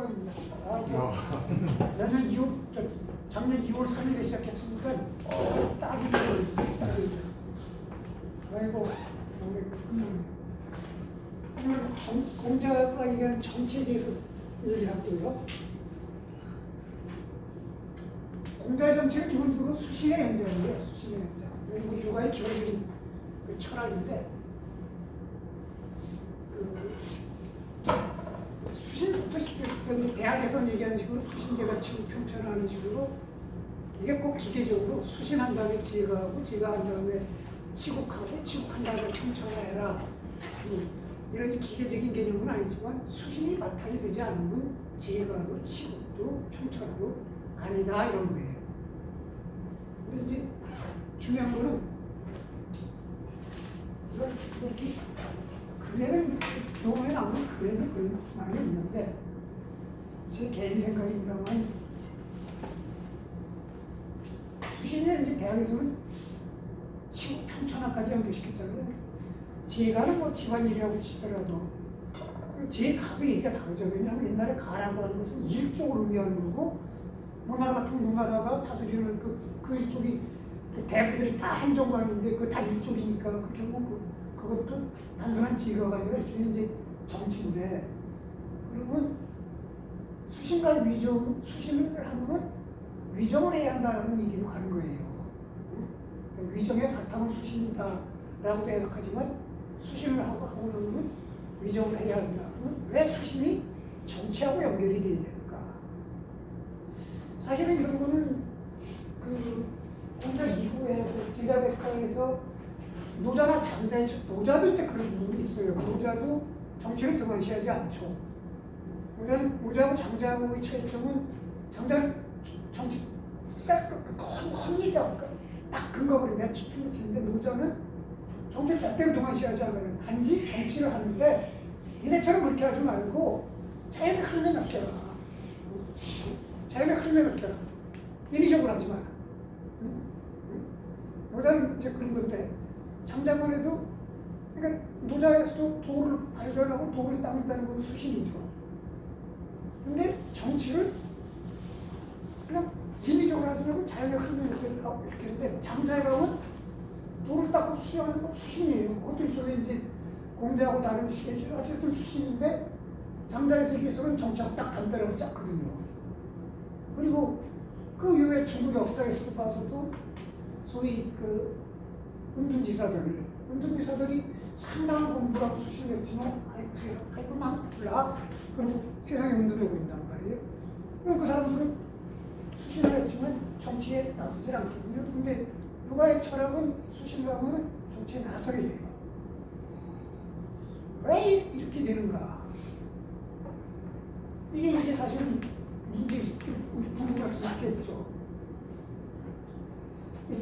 습관입니다. 내년 2월, 작년 2월 3일에 시작했으니까 딱이 딱이죠. 아이고, 오늘 공자가 얘기하는 정치에 대해서 얘기할게요. 공자의 정치는 기본적으로 수신의 연장이에요. 수신의 연장. 그리고 요가의 기본적인 그 철학인데, 수신부터 대학에서 얘기하는 식으로 수신제가 치고 평천하는 식으로 이게 꼭 기계적으로 수신한 다음에 제거하고 제거한 다음에 치국하고 치국한 다음에 평천해라. 이런 기계적인 개념은 아니지만 수신이 바탕이 되지 않으면 제거도 치국도 평천도 아니다 이런 거예요. 근데 이제 중요한 거는 이렇게 글에는 논문에 나오는 글에는 그런 말이 있는데 제 개인 생각입니다만 수신을 이제 대학에서는 치국 평천화까지 연결시켰잖아요. 제가는 뭐 집안일이라고 치더라도 제가도 얘기가 다르죠. 왜냐하면 옛날에 가라고 하는 것은 일쪽을 의미하는 거고 문화 같은 문화다가 다스리는 그 일쪽이 그 대부들이 다 행정관인데 그 다 일쪽이니까 그 결국 그것도 단순한 지거가 아니라 일종의 이제 정치인데 그러면 수신과 위정, 수신을 하면 위정을 해야 한다는 얘기로 가는 거예요. 위정의 바탕은 수신이다라고도 해석하지만 수신을 하고 나면 위정을 해야 한다. 왜 수신이 정치하고 연결이 돼야 되는가? 사실은 이런 거는 그 공자 이후에 그 제자백과에서 노자나 장자의 노자도 이제 그런 부분이 있어요. 노자도 정치를 등한시하지 않죠. 노자하고 장자하고의 차이점은 장자는 정치 헌일이라고 딱 근거를 내가 짚는 치는데 노자는 정치를 절대로 등한시하지 않아요. 단지 정치를 하는데 얘네처럼 그렇게 하지 말고 자연의 흐름에 맡겨라. 자연의 흐름에 맡겨라. 인위적으로 하지 마라. 노자는 이제 그런 건데 장자만 해도 그러니까 노자에서도 도를 발견하고 도를 닦는다는 건 수신이죠. 근데 정치를 그냥 인위적으로 하지 말고 자연의 흐름에 맡겨라 이렇게 했는데 장자에 가면 도를 닦고 수행하는 건 수신이에요. 그것도 일종의 이제 공자하고 다른 시계죠. 어쨌든 수신인데 장자의 세계에서는 정치하고 딱 담배라고 쌓거든요. 그리고 그 이후에 중국 역사에서도 봐서도 소위 그 은둔지사들이 상당한 공부를 하고 수신을 했지만 아이고 난 몰라. 그리고 세상에 은둔해 버린단 말이에요. 그럼 그 사람들은 수신을 했지만 정치에 나서질 않거든요. 근데 요가의 철학은 수신을 하면 정치에 나서게 돼요. 왜 이렇게 되는가? 이게 이제 사실은 문제, 우리 궁금할 수밖에 없죠.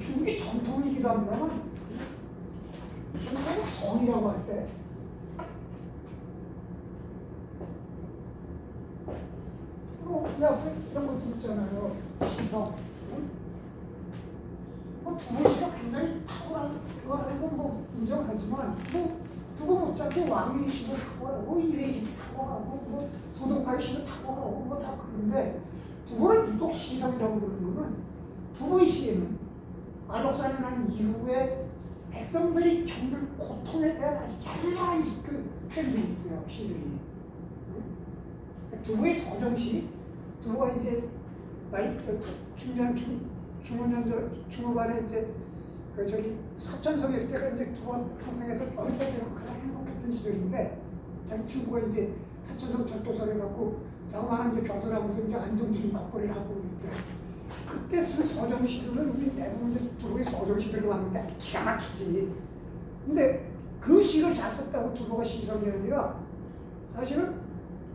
중국의 전통이기도 합니다만 중국의 성이라고 할 때 이런 것도 있잖아요. 시성. 두고씨가 굉장히 탁월한 건 뭐 인정하지만 두고 못지않게 왕위 씨도 탁월하고 이회희 씨도 탁월하고 뭐 소동파의 씨도 탁월하고 뭐 다 그런데 두고를 유독 시성이라고 부르는 거는 두고의 시에는 알록산이 난 이후에 백성들이 겪는 고통에 대한 아주 찬란한 그 표현들이 있어요. 시들이. 두고의 서정시, 두고가 이제 중후반에 이제 그 저기 사천성에 있을 때가 이제 두고 평생에서 어릴 때로 가장 행복했던 시절인데 자기 친구가 이제 사천성 절도설을 갖고 자그마한 이제 벼슬하면서 이제 안정적인 맞벌이를 하고 있을 때 그때 쓴 서정시들은 우리 대부분 이제 두고의 서정시들을 봤는데 기가 막히지. 근데 그 시를 잘 썼다고 두고가 시성이 아니라 사실은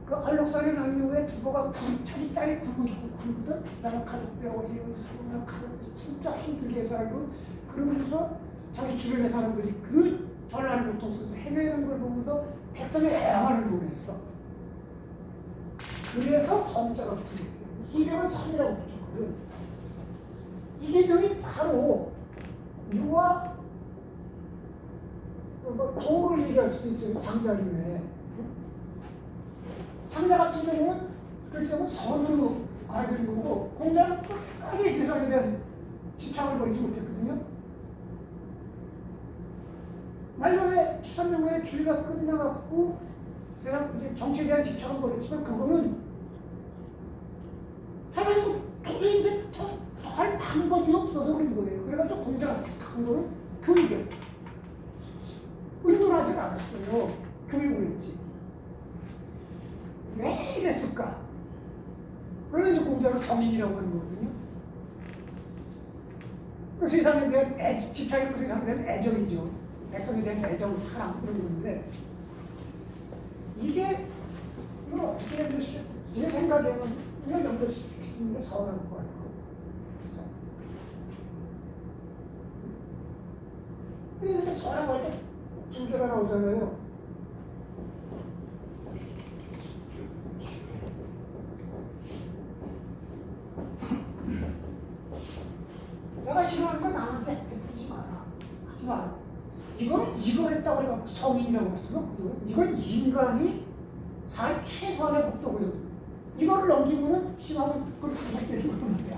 그 알록산에 난 이후에 두고가 자기 딸이 굶어 죽고 그러거든. 나는 가족들하고 헤어지고 나는 진짜 힘들게 살고 그러면서 자기 주변의 사람들이 그 전라는 고통 속에서 헤매는 걸 보면서 백성의 애환을 보냈어. 그래서 성자가 붙은 거예요. 이명은 성이라고 붙였거든. 이 개념이 바로 유와 도를 얘기할 수도 있어요. 장자류에. 장자 같은 경우는 그렇게 하면 선으로 가야 되는 거고 공자는 끝까지 세상에 대한 집착을 버리지 못했거든요. 말년에 13년간의 주의가 끝나갖고 세상 이제 정치에 대한 집착을 버렸지만 그거는 사실 도저히 이제 더 할 방법이 없어서 그런 거예요. 그래가지고 공자가 택한 거는 교육이에요. 의도를 하지 않았어요. 교육을 했지. 왜 이랬을까? 그래서 이제 공자를 성인이라고 하는 거거든요. 그 세상에 대한 집착이 그 세상에 대한 애정이죠. 백성에 대한 애정, 사랑 그런 건데 이게 이걸 어떻게 연결시켜? 제 생각에는 이걸 연결시키는 게 서운한 거예요. 그래서 서라고 할 때 두 개가 나오잖아요. 내가 싫어하는 건 남한테 베풀지 마라. 하지 마라. 이거는 이걸 했다고 해갖고 성인이라고 할 수는 없거든. 이건 인간이 살 최소한의 법도거든. 이거를 넘기면은 심하면 그걸 구속되는 거란 말이야.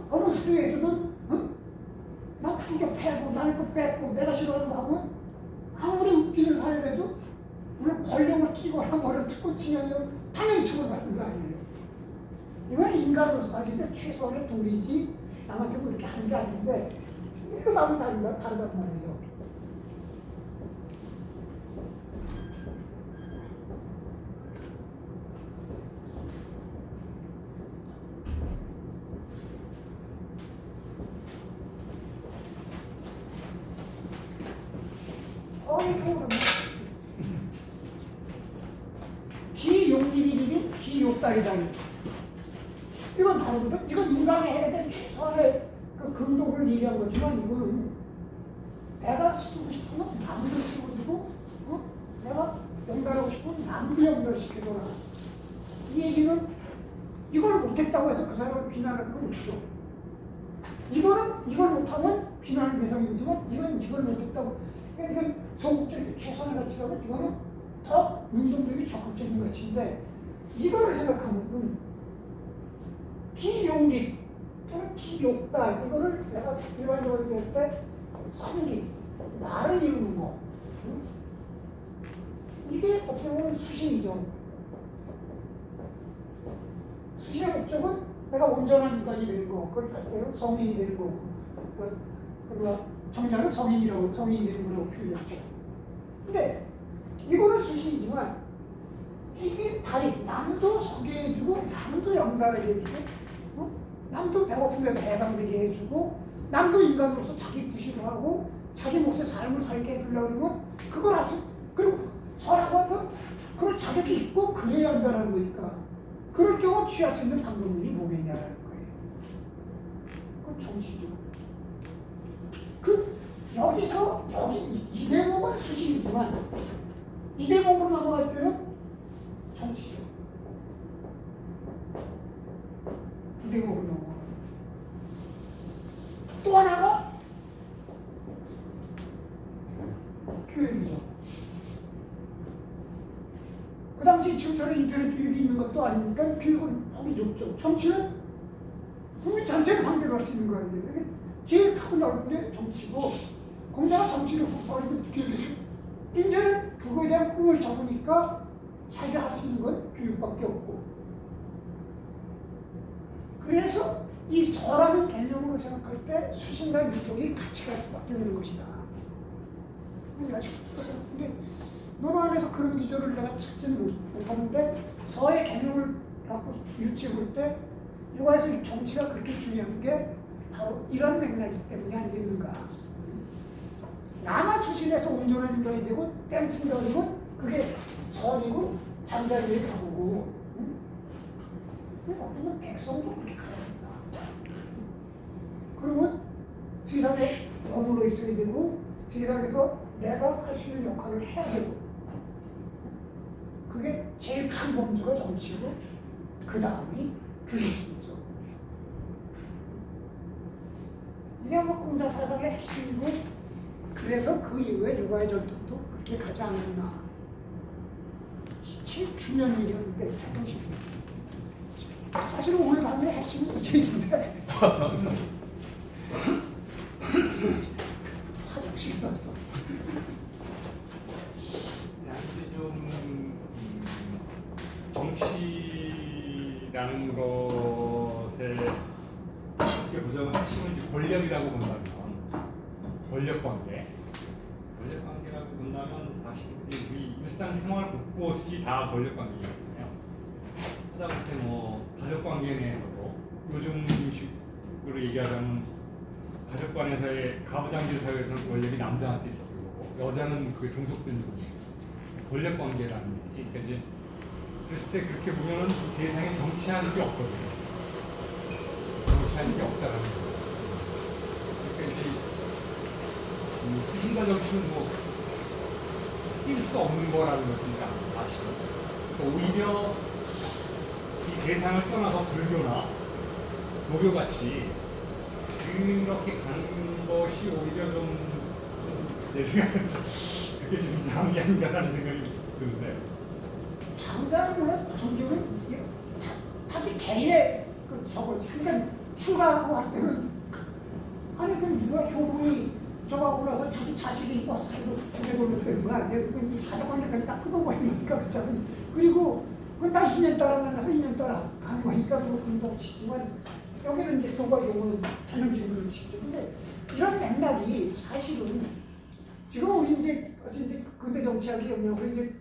어느 스피에서도 나 풍경 패고 남의 거 뺏고 내가 싫어하는 거 하면 아무리 웃기는 사회라도 물론 권력을 끼거나 뭐를 듣고 치면 당연히 처벌받는 거 아니에요. 이건 인간으로서 가진 최소한의 도리지 남한테 뭐 이렇게 하는 게 아닌데 이거 나도 다르단 말이에요. 기용리비리비 기욕다리다리 이건 다르거든. 이건 인간이 해야 될 최소한의 그 근도를 얘기한 거지만 이거는 내가 쓰고 싶으면 남도 쓰고주고 내가 연달하고 싶으면 남도 연달시켜줘라. 이 얘기는 이걸 못했다고 해서 그 사람을 비난할 건 없죠. 이걸 못하면 비난의 대상이 되지만 이걸 못했다고 이건 소극적인 최소한의 가치라면 이거는 더 운동적인 적극적인 가치인데 이거를 생각하면 기용리 또는 기욕달 이거를 내가 일반적으로 얘기할 때 성리 나를 이루는 거 이게 어떻게 보면 수신이죠. 수신의 목적은 내가 온전한 인간이 되는 거 그걸 따로 성인이 되는 거고 그리고 정자는 성인이 되는 거라고 표현했죠. 근데 이거는 수신이지만 이게 다리 남도 서게 해주고 남도 연달하게 해주고 남도 배고픈 데서 해방되게 해주고 남도 인간으로서 자기 부시를 하고 자기 몫의 삶을 살게 해주려고 그러면 그걸 할 수 그리고 서라고 하면 그걸 자격이 있고 그래야 한다는 거니까 그럴 경우 취할 수 있는 방법이 뭐겠냐라는 거예요. 그건 정치죠. 여기 이 대목은 수신이지만 이 대목으로 넘어갈 때는 정치죠. 이 대목으로 넘어가요. 또 하나가 교육이죠. 그 당시 지금처럼 인터넷 교육이 있는 것도 아니니까 교육은 폭이 좁죠. 정치는 국민 전체를 상대로 할 수 있는 거 아니에요. 제일 크고 넓은 게 정치고 공자가 정치를 버리고 교육이죠. 이제는 그거에 대한 꿈을 접으니까 자기가 할 수 있는 건 교육밖에 없고 그래서 이 서라는 개념으로 생각할 때 수신과 유격이 같이 갈 수밖에 없는 것이다. 근데 논어안에서 그런 기조를 내가 찾지는 못하는데 서의 개념을 갖고 유추해 볼 때 이거에서 이 정치가 그렇게 중요한 게 바로 이런 맥락이기 때문이 아니겠는가. 나만 수신해서 온전한 인간이 되고 땡친다 그러면 그게 선이고 잠자리에 사고고 우리는 백성도 그렇게 가야 된다. 그러면 세상에 머물러 있어야 되고 세상에서 내가 할 수 있는 역할을 해야 되고 그게 제일 큰 범주가 정치고 그 다음이 교육이죠. 이게 아마 공자 사상의 핵심이고 그래서 그 이후에 요가의 전통도 그렇게 가지 않았나. 제일 중요한 얘기였는데 조금씩 사실은 오늘 강의 핵심은 이 얘기인데 화장실 가서 이제 좀 정치라는 것에 어떻게 보자면 핵심은 이제 권력이라고 본다면 권력관계라고 본다면 사실 우리 일상생활 곳곳이 다 권력관계거든요. 하다못해 뭐 가족관계 내에서도 요즘식으로 얘기하자면 가족관에서의 가부장제 사회에서는 권력이 남자한테 있었고 여자는 그게 종속된 거지. 권력관계라는 얘기지. 그러니까 이제 그랬을 때 그렇게 보면은 이 세상에 정치하는 게 없거든요. 정치하는 게 없다라는 거예요. 그러니까 이제 스승과 정치는 뭐 뛸 수 없는 거라는 것이니까 사실은. 그러니까 오히려 이 세상을 떠나서 불교나 도교같이 그렇게 가는 것이 오히려 좀 내 생각에는 그게 좀 이상한 게 아닌가라는 생각이 드는데. 당장은 종교는 자기 개인의 그 저거지. 그러니까 출가하고 할 때는 아니 그 누가 효부이 저거 하고 나서 자기 자식이 와서 고개 돌려 되는 거 아니에요? 가족관계까지 다 끊어버리니까 그렇잖아요. 그리고 그건 다 2년 따라 만나서 2년 따라 가는 거니까 뭐 그런 치지만 여기는 이제 교가 용어는 전형적인 그런 식이죠. 근데 이런 맥락이 사실은 지금 우리 이제 근대 정치학이 영역으로 이제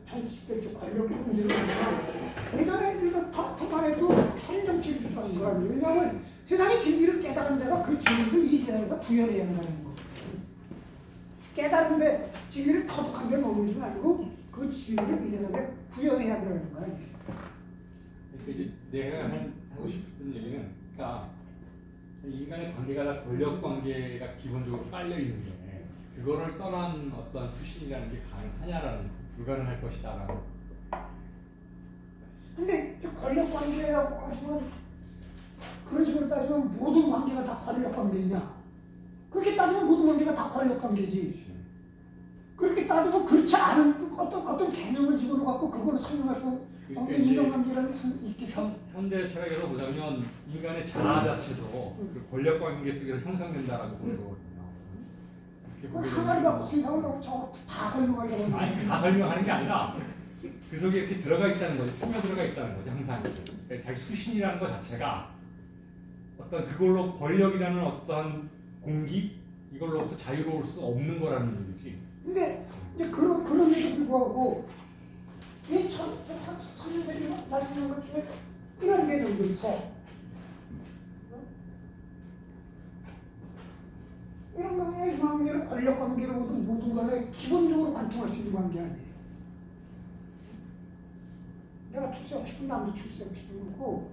정치적 권력의 문제를 보지만 예전에 우리가 파트만 해도 천정치를 주장하는 거 아니에요. 왜냐하면 세상의 진리를 깨달은 자가 그 진리를 이 세상에서 구현해야 한다는 거. 깨달은데 진리를 터득한데 머물지 말고 그 진리를 이 세상에 구현해야 한다는 거 아니에요. 그러니까 이제 내가 하고 싶은 얘기는, 그러니까 인간의 관계가 다 권력 관계가 기본적으로 깔려 있는데 그거를 떠난 어떤 수신이라는 게 가능하냐라는, 불가능할 것이다라는. 근데 권력 관계라고 하지만 그런 식으로 따지면 모든 관계가 다 권력 관계냐? 그렇게 따지면 모든 관계가 다 권력 관계지. 그렇게 따지면 그렇지 않은 어떤 개념을 집어넣어 갖고 그걸 설명할 수 없는 인간관계라는 게 있겠어? 현대 철학에서 보자면 인간의 자아 자체도 그 권력 관계 속에서 형성된다라고 보는 거거든요. 하나를 갖고 세상을 갖고 저거 다 설명하려고 하는 아니, 다 설명하는 게 아니라 그 속에 이렇게 들어가 있다는 거지, 스며 들어가 있다는 거지 항상. 그러니까 자기 수신이라는 것 자체가 어떤 그걸로 권력이라는 어떠한 공기 이걸로부터 자유로울 수 없는 거라는 얘기지. 근데 이제 그럼에도 불구하고 이 선생님들이 말씀하는 것 중에 이런 개념도 있어. 이런 관계, 이 관계는 권력 관계로든 모든 간에 기본적으로 관통할 수 있는 관계 아니에요. 내가 출세하고 싶은 남도 출세하고 싶은 거고,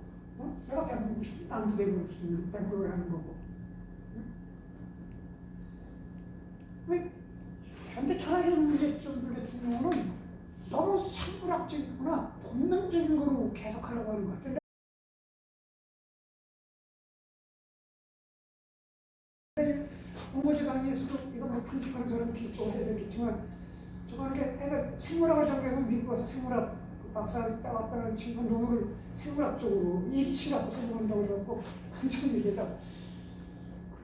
내가 배부르고 싶은 남도 배부르게 하는 거고. 왜 현대 철학의 문제점들 같은 경우는 너무 생물학적이거나 본능적인 거로 계속 하려고 하는 것 같아요. 공고지 강의에서도 이거 뭐 편집하는 사람은 기초가 해야 되겠지만 저거 이렇게 애가 생물학을 전공해서 미국 와서 생물학 박사 따왔다는 친구 논문을 생물학적으로 이기치라고 설명한다고 해서 한참 얘기하다.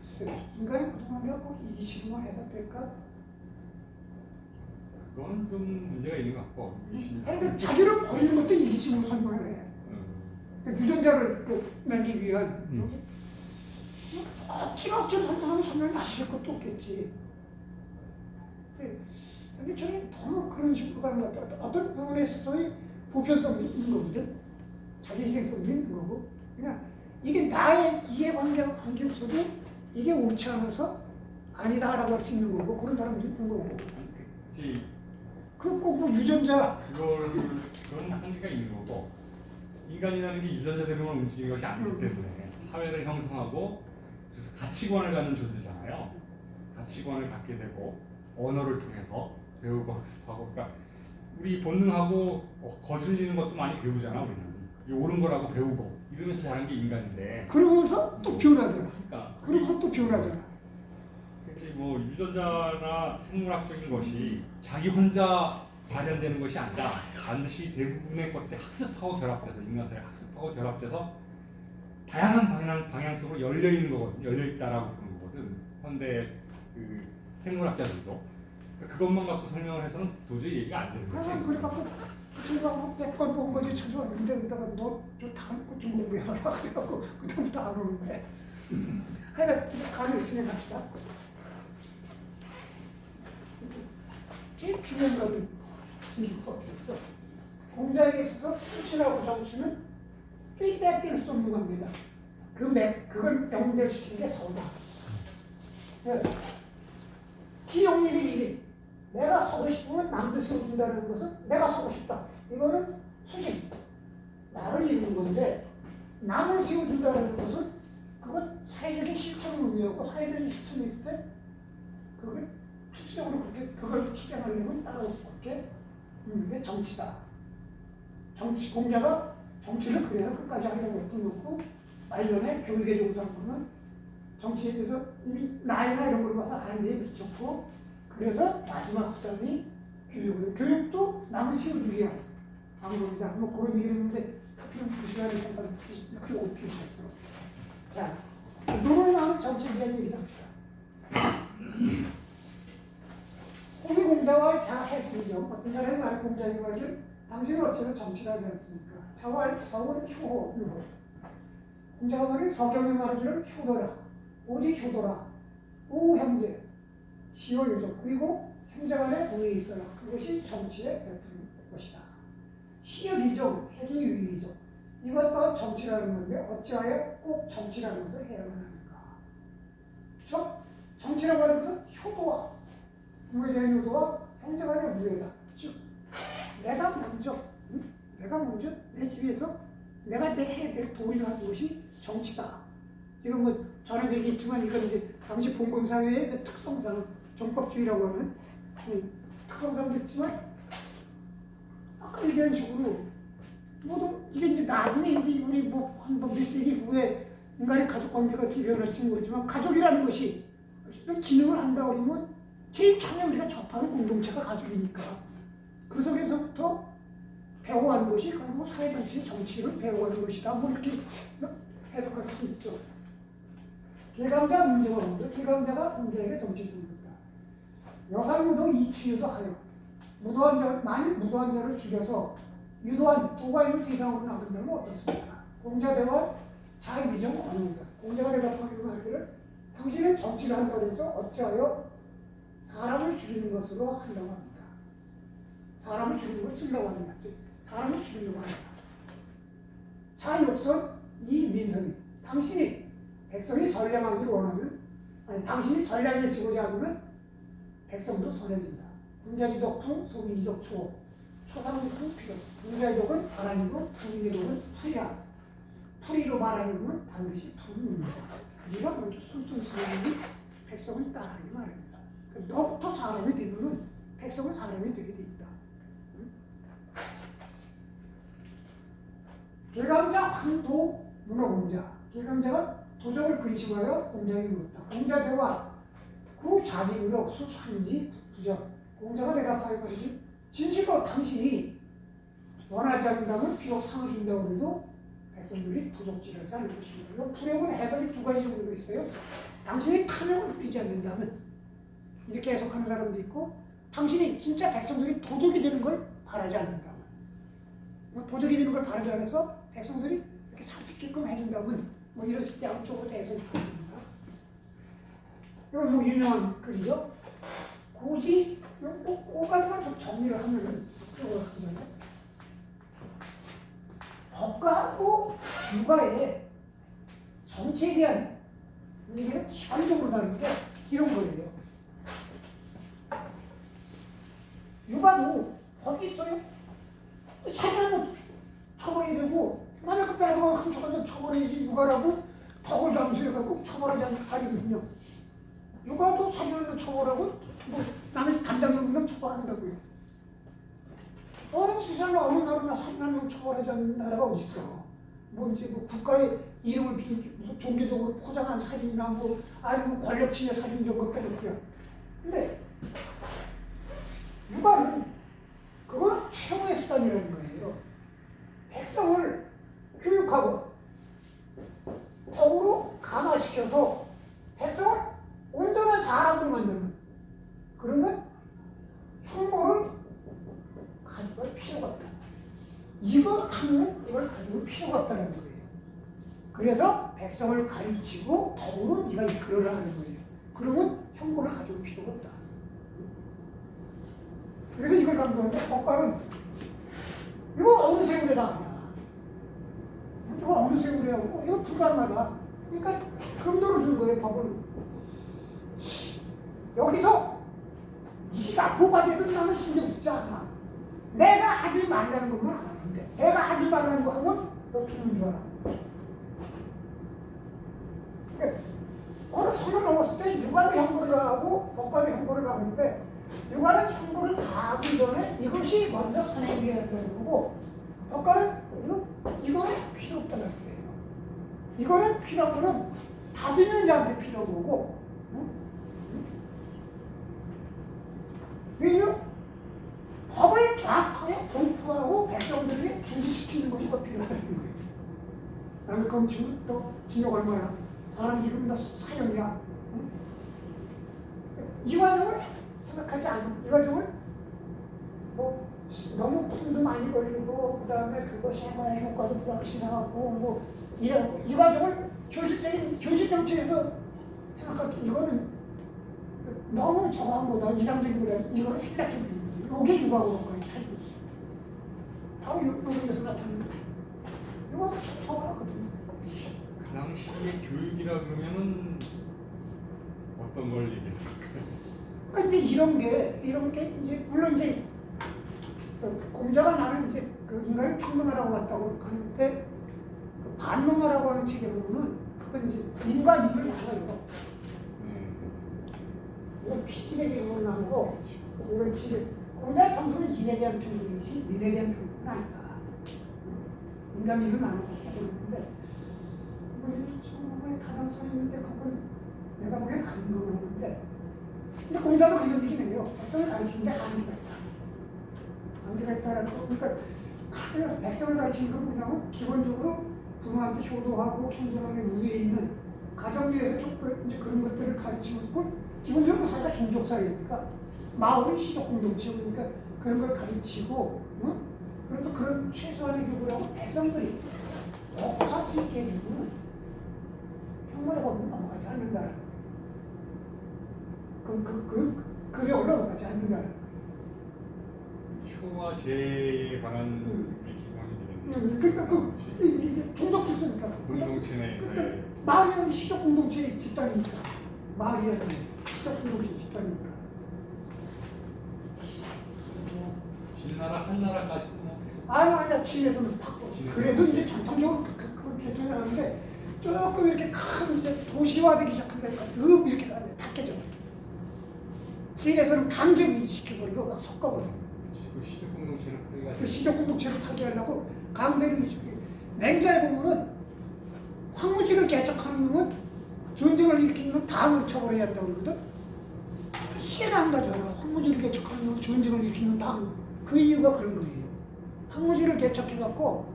글쎄, 인간의 고등관계가 꼭 이기치로만 해석될까? 그건 좀 문제가 있는 것 같고. 그러니까 자기를 버리는 것도 이기치로 설명을 해. 그러니까 유전자를 남기기 위한. 기록적으로 설명하면 설명이 안 될 것도 없겠지. 근데 저는 너무 그런 식으로 가는 것 같아요. 어떤 부분에 있어서의 보편성도 있는 거거든. 자기 희생성도 있는 거고. 그냥 이게 나의 이해관계와 관계없어도 이게 옳지 않아서 아니다라고 할 수 있는 거고 그런 사람도 있는 거고. 그렇지. 꼭 뭐 유전자. 그런 한계가 있는 거고, 인간이라는 게 유전자대로만 움직이는 것이 아니기 때문에 사회를 형성하고 그래서 가치관을 갖는 존재잖아요. 가치관을 갖게 되고 언어를 통해서 배우고 학습하고, 그러니까 우리 본능하고 거슬리는 것도 많이 배우잖아. 우리는 이 옳은 거라고 배우고 이러면서 자란 게 인간인데. 그러면서 또 변하잖아. 그러니까 그러고 또 변하잖아. 특히 뭐 유전자나 생물학적인 것이 자기 혼자 발현되는 것이 아니라 반드시 대부분의 것들이 학습하고 결합돼서 인간사회 학습하고 결합돼서 다양한 방향 속으로 열려 있는 거거든. 열려 있다라고 보는 거거든. 현대 그 생물학자들도 그것만 갖고 설명을 해서는 도저히 얘기가 안 되는 거지. 그래 갖고 친구하고 100번 본 거지 찾아왔는데 그러다가 너저 다음 것 좀 공부해라 그래갖고 그다음부터 안 오는데. 하여간 강의 진행합시다. 제일 중요한 거는 이거 있어. 공자에 있어서 수치라고 정치는 뗄 수 없는 겁니다. 그걸 연결시키는 게 서다. 네. 기용일이 일이 내가 서고 싶으면 남들 세워준다는 것은 내가 서고 싶다. 이거는 수신, 나를 이루는 건데 남을 세워준다는 것은 그건 사회적인 실천을 의미하고 사회적인 실천이 있을 때 그걸 필수적으로 그렇게 그걸 실행하려면 따라올 수밖에 없는 게 정치다. 정치 공자가 정치를 그래서 끝까지 하려고 했고 말년에 교육의 정상부는 정치에 대해서 이미 나이나 이런 걸 봐서 하는 데 미쳤고 그래서 마지막 수단이 교육도 남을 세워주기 위한 방법이다. 뭐 그런 얘기를 했는데 하필 그 시간에 잠깐 이렇게 오피셨어. 자, 눈을 나는 정치에 대한 얘기를 합시다. 호미 공자와 자해수경 어떤 사람이 말해 공자의 말을 당신은 어째서 정치를 하지 않습니까? 자왈 서원 효호 유호 공자가 말해 서경이 말하기를 효도라 오직 효도라 오 형제 시오 요정 그리고 형제 간에 우애 있어라 그것이 정치의 베푸는 것이다. 시역이죠 핵이 유의죠 이것도 정치라는 건데 어찌하여 꼭 정치라는 것을 해야만 합니까? 정치라고 하는 것은 효도와 부에 대한 효도와 형제 간의 우애다. 즉 내가 먼저 내 집에서 내가 해야 될 도리를 하는 것이 정치다. 이건 뭐 전에도 얘기했지만 이건 이제 당시 봉건사회의 그 특성상 정법주의라고 하는 특성상도 있지만 아까 얘기한 식으로 모두 이게 이제 나중에 이제 우리 뭐 한 몇 세기 후에 인간의 가족 관계가 어떻게 변할지는 모르지만 가족이라는 것이 어떤 기능을 한다 그러면 제일 처음에 우리가 접하는 공동체가 가족이니까 그 속에서부터 배워가는 것이 결국 사회 전체의 정치를 배워가는 것이다. 뭐 이렇게 해석할 수 있죠. 개강자 문제가 먼저 개강자가 문제에게 정치입니다. 여상무도 이취유도 하여 만일 무도한 자를 죽여서 유도한 도가 있는 세상으로 나간다면 어떻습니까? 공자대와 자의비정 권용자 공자가 대답하기로 하기를 당신은 정치를 한다고 해서 어찌하여 사람을 죽이는 것으로 하려고 합니다. 사람을 죽이는 걸 쓰려고 합니다. 사람을 죽이려고 합니다. 자 욕설 이 민선이 당신이 백성이 선량하기를 원하면 당신이 선량해지고자 하면 백성도 선해진다. 군자지덕풍 소민지덕추호 초상지덕 필요 군자지덕은 바람이고 소민지덕은 풀이야. 풀이로 말하려면 반드시 풀입니다. 네가 먼저 순순스러운 백성을 따르기 말입니다. 너부터 사람이 되면 백성은 사람이 되게 돼 있다. 개강자 환도 문어공자 개강자가 도적을 근심하여 공자에게 물었다. 공자대와 그 자직으로 수산지 부적 공자가 대답하여 말이지 진실로 당신이 원하지 않는다면 비록 상을 준다고 해도 백성들이 도적질하지 않을 것입니다. 이거 불역은 해석이 두 가지 정도가 있어요. 당신이 탐욕을 느끼지 않는다면 이렇게 해석하는 사람도 있고 당신이 진짜 백성들이 도적이 되는 걸 바라지 않는다면 도적이 되는 걸 바라지 않아서 백성들이 이렇게 살 수 있게끔 해준다면 뭐 이런 양쪽으로 해석이 됩니다. 이건 뭐 유명한 글이죠. 굳이 꼭까지만 좀 정리를 하면은 이거 같거든요. 법과하고 육아의 정치에 대한 얘기가 기본적으로 다른 게 이런 거예요. 육아도 법이 있어요. 살면은 처벌이 되고 만약 그 뺏어가고 훔쳐가서 처벌이 육아라고 덕을 감수해갖고 처벌하지 않거든요. 육아도 살면서 처벌하고 뭐 남의 담당 놈 처벌한다고요. 어느 세상에 어느 나라나 살면서 처벌하지 않는 나라가 어디 있어? 뭐 이제 뭐 국가의 이름을 무슨 종교적으로 포장한 살인이나 뭐 아니면 권력층의 살인 이런 거 빼놓고요. 근데 육아는 그건 최후의 수단이라는 거예요. 백성을 교육하고 법으로 강화시켜서 백성을 온전한 사람으로 만드는 그러면 형벌을 가지고 갈 필요가 없다. 이거 하면 이걸 가지고 필요가 없다는 거예요. 그래서 백성을 가르치고 더불어 네가 이끌어라 하는 거예요. 그러면 형벌을 가지고 필요가 없다. 그래서 이걸 강조하는데 법과는 이거 어느 세월에다 하냐. 이거 어느 세월에 하고 이거 불가능하다. 그러니까 금도를 준 거예요, 법을. 여기서 네가 뭐가 되든 나는 신경 쓰지 않아. 내가 하지 말라는 것만 안 하는데 내가 하지 말라는 거 하면 너 죽는 줄 알아. 어느 선을 넘었을 때 육아의 형벌을 하고 법과의 형벌을 하는데 육아는 형벌을 가하기 전에 이것이 먼저 선행해야 되는 거고 법과는 이거는 필요 없다는 거예요. 이거는 필요한 거는 다스리는 자한테 필요한 거고 왜냐? 법을 정확하게 공포하고 백성들에게 준수시키는 것이 더 필요하다는 거예요. 나는 그럼 지금 또 징역 얼마야? 사람 지금 너 사형이야. 응? 이 과정을 생각하지 않는, 이 과정을 뭐 너무 돈도 많이 걸리고 그 다음에 그것이 해봐야 효과도 불확실하고 뭐 이런 이 과정을 현실 정치에서 생각하기 이거는 너무 저항보다 이상적이보다 이거를 생각해 보는 거예요. 이게 육아고 거의 차이. 바로 이런 데서 나타나는 거예요. 육아가 초라하거든요. 그 당시에 교육이라 그러면은 어떤 걸 얘기하는 걸까요? 그러니까 이제 이런 게 이제 물론 이제 공자가 나는 이제 그 인간을 평등하라고 봤다고 하는데 그 반론하라고 하는 책에 보면은 그건 이제 인과 이를 나눠요. 이건 피질에 대한 나누고 이건 지금 공자의 평등은 인에 대한 평등이지 민에 대한 평등은 아니다. 인간 민은 나누고 있는데 뭐 일종의 타당성이 있는데 그건 내가 보기엔 아닌 거 보는데 근데 공자도 그런 얘기는 해요. 백성을 가르치는데 한계가 있다. 한계가 있다라는 거. 그러니까 백성을 가르치는 건 뭐냐면 기본적으로 부모한테 효도하고 경쟁하는 위에 있는 가정 내에서 좀 이제 그런 것들을 가르치는 건 기본적으로 사회가 종족사회니까 마을은 시족 공동체니까 그런 걸 가르치고 응? 그래서 그런 최소한의 교육을 하고 백성들이 먹고 살 수 있게 해주면 형벌의 법은 넘어가지 않는다라는 거예요. 그게 올라가지 않는다라는 거예요. 효와 죄에 관한 게 기본이 되는 그러니까 이게 종족 질서니까 공동체 내 그러니까 마을이라는 게 시족 공동체의 집단이니까 마을이라는 게 시족 공동체 집단이니까 진나라 한나라까지도 뭐 아니야 진에서는 바꿔 그래도 이제 전통적으로 그 개통을 하는데 조금 이렇게 큰 이제 도시화되기 시작한다니까 이렇게 가면 다 깨져 진에서는 강제로 시켜버리고 막 섞어버려 그 시족 공동체를 파괴가 그 시족 공동체를 파괴하려고 강대로 맹자에 보면은 황무지를 개척하는 놈은 전쟁을 일으키는 놈 다음으로 처벌해야 한다고 그러거든. 이게 안 가잖아. 황무지를 개척하는 놈은 전쟁을 일으키는 놈 다음. 그 이유가 그런 거예요. 황무지를 개척해갖고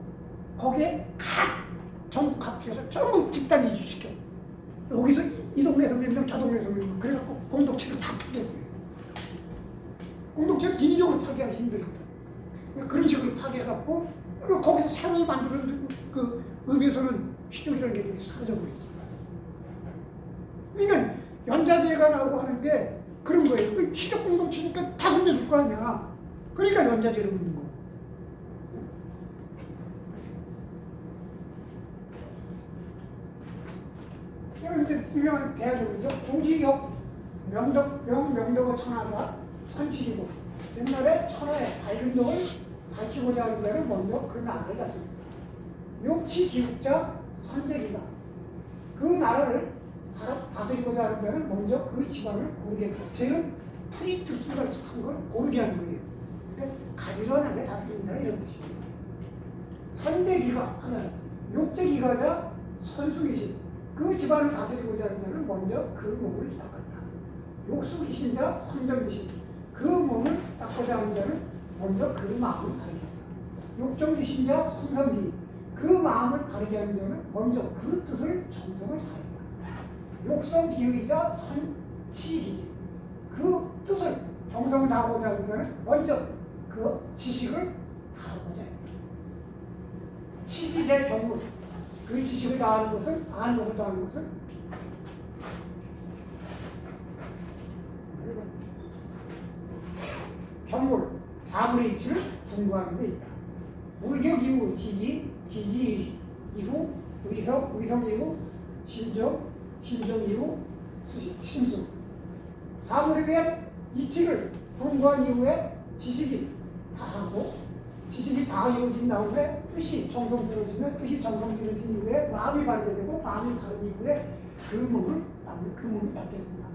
거기에 각 전국 합해서 전부 집단 이주시켜. 여기서 이 동네에서 몇 명, 저 동네에서 몇 명. 그래갖고 공동체를 다 파괴해버려요. 공동체를 인위적으로 파괴하기 힘들거든. 그런 식으로 파괴해갖고 거기서 새로이 만드는 그 읍에서는 시족이라는 게 사라져버렸어. 그러니까 연자제가 나오고 하는 게 그런 거예요. 그 시족 공동체니까 다 숨겨줄 거 아니야. 그러니까 연자제를 묻는 거고. 이제 유명한 대학이죠. 공지격 명덕의 천하가 선칠이고 옛날에 천하의 발균덕을 밝히고자 하는 데는 먼저 그 나라를 다스립니다. 욕치 기국자 선제기가 그 나라를 다스리고자 하는 데는 먼저 그 집안을 고르게 했고 쟤는 풀이 특수가 익숙한 걸 고르게 하는 거예요. 그러니까 가지런하게 다스린다 이런 뜻이에요. 선제기가 욕제기가자 선수기신 그 집안을 다스리고자 하는 자는 먼저 그 몸을 닦았다. 욕수기신자 선정기신 그 몸을 닦고자 하는 자는 먼저 그 마음을 가리게 한다. 욕정지신자 성성기 그 마음을 가리게 하는 자는 먼저 그 뜻을 정성을 다한다. 욕성기의자 선치기지 그 뜻을 정성을 다하고자 하는 자는 먼저 그 지식을 다하고자 한다. 시기제 경물 그 지식을 다하는 것은 아는 것을 다하는 것은 경물 사물의 이치를 궁구하는 데 있다. 물격 이후 지지 이후 의성 이후 신정 이후 신수 사물에 대한 이치를 궁구한 이후에 지식이 다 이루어진 다음에 뜻이 정성스러워지면 뜻이 정성스러워진 이후에 마음이 발견되고 마음이 바른 이후에 그 몸을 닦게 된다.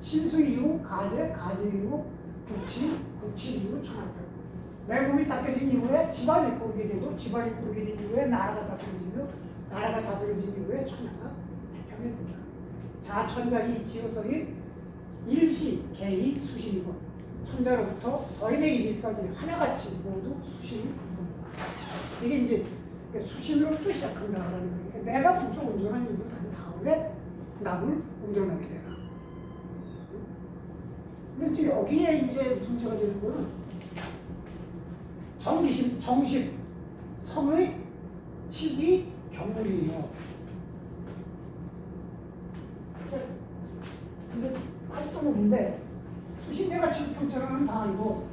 신수 이후 가제 이후 국치 이후 천하편 내 몸이 닦여진 이후에 집안이 꾸르게 되고 집안이 꾸르게 된 이후에 나라가 다스려진 이후에 천하가 평해진다. 자천자이 이치로서의 일시 개의 수신이고 천자로부터 서인의 이르기까지 하나같이 모두 수신을 근본이다. 이게 이제 수신으로 또 시작한다라는 거니까 내가 먼저 온전한 일을 한 다음에 남을 온전하게 해라. 근데 이제 여기에 이제 문제가 되는 거는 정신, 성의 치지 경물이에요. 근데 한쪽인데 수신제가 칠풍처럼 다 알고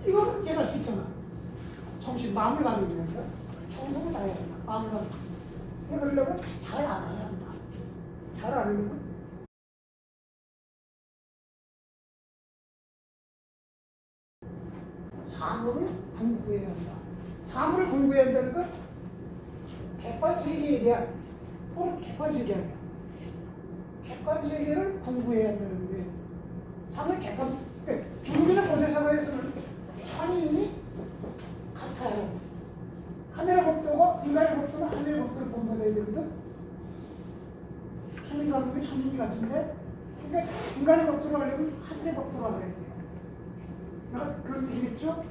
이거는 이해할 수 있잖아. 정신, 마음을 가는 거니까 정성을 다해야 된다. 마음을 가는 거. 그러려면 잘 알아야 한다. 잘 알려면 사물을 공부해야 한다. 사물을 공부해야 한다는 건 객관세계에 대한 객관세계 아니야. 객관세계를 공부해야 한다는 게 사물 중국이나 고대사회에서는 천인이 같아요. 하늘의 법도가 인간의 법도는 하늘의 법도를 본받아야 되거든. 천인과 그게 천인이 같은데 그러니까 인간의 법도를 하려면 하늘의 법도를 알아야 돼요. 내가 그런 얘기했죠?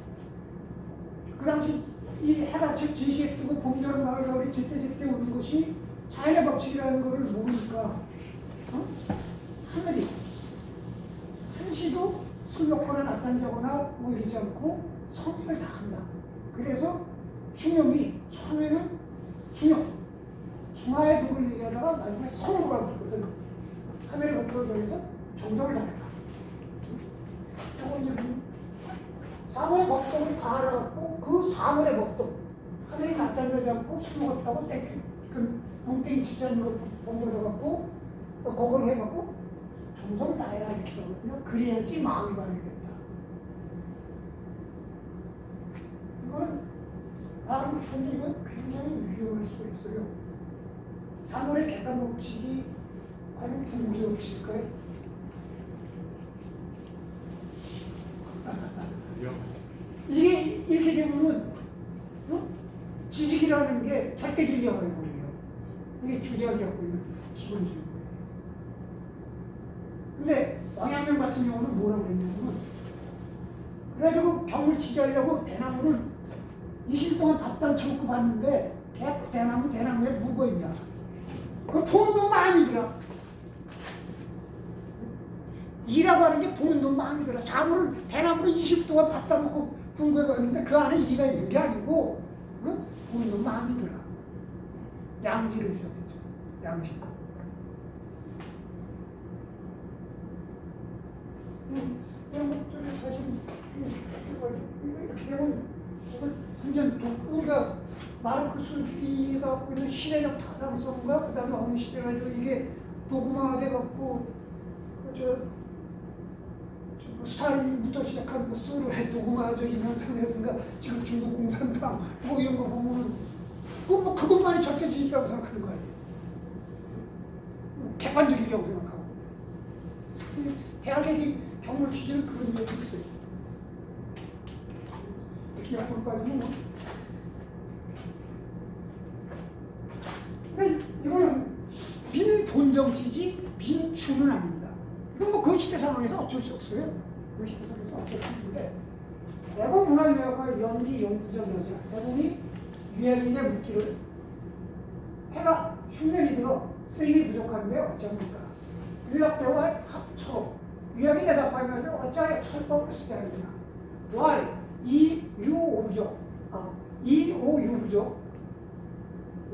그 당시 이 해가 지시에 뜨고 봄, 여름, 가을, 겨울이 제때 오는 것이 자연의 법칙이라는 것을 모르니까 하늘이 한시도 술 먹거나 낮잠 자거나 뭐 이러지 않고 성의를 다한다. 그래서 중용이 처음에는 중하의 도를 얘기하다가 나중에 성부가 부르거든. 하늘의 법도를 더해서 정성을 다해라. 이제 사물의 법도를 다 알아갖고 그 사물의 법도 하늘이 낮잠 자지 않고 술 먹었다고 그 엉덩이 치지 않는 걸 본받아갖고 그걸 해갖고 정성을 다해라 이렇게 하거든요. 그래야지 마음이 바르게 된다. 이건 마음 같은데 이건 굉장히 위험할 수가 있어요. 사물의 객관 법칙이 과연 궁극의 법칙일까요? 이게 이렇게 되면은 지식이라는 게 절대 진리가 되어버려요. 이게 주제가 되어버리는 기본적인 거예요. 근데 왕양면 같은 경우는 뭐라고 그랬냐면 그래가지고 경을 취재하려고 대나무를 20일 동안 밥도 처먹고 봤는데 대나무에 뭐가 있냐. 그거 보는 놈 마음이 들어. 이라고 하는 게 보는 놈 마음이 들어. 대나무를 20일 동안 밥도 먹고 궁금해봤는데 그 안에 이가 있는 게 아니고 보는 놈 마음이 들어. 양지를 주셨겠죠. 양지. 이런 것들이 사실 이렇게 되면 완전 우리가 마르크스주의가 갖고 있는 시대적 타당성과 그 다음에 어느 시대가 이게 도구화돼 갖고 스타린부터 시작한 소련의 도구화적인 현상이라든가 지금 중국 공산당 뭐 이런 거 보면은 그것만이 절대 진리라고 생각하는 거 아니에요. 객관적이라고 생각하고 대학의 경물 취지는 그런 적이 있어요. 이렇게 약을 빠지면 뭐. 근데 이거는 민본정치지 민주는 아닙니다. 이건 뭐 그 시대 상황에서 어쩔 수 없어요. 그 시대 상황에서 어쩔 수 없는데 대공 문화유학을 연기 연구적 여자 대공이 유해인의 물기를 해가 흉년이 들어 쓰임이 부족한데 어쩝니까? 유학대와 합쳐 유학이 대답하면 어찌하여 철법을 쓰게 하느냐? 왈 이유오부족 이오유부족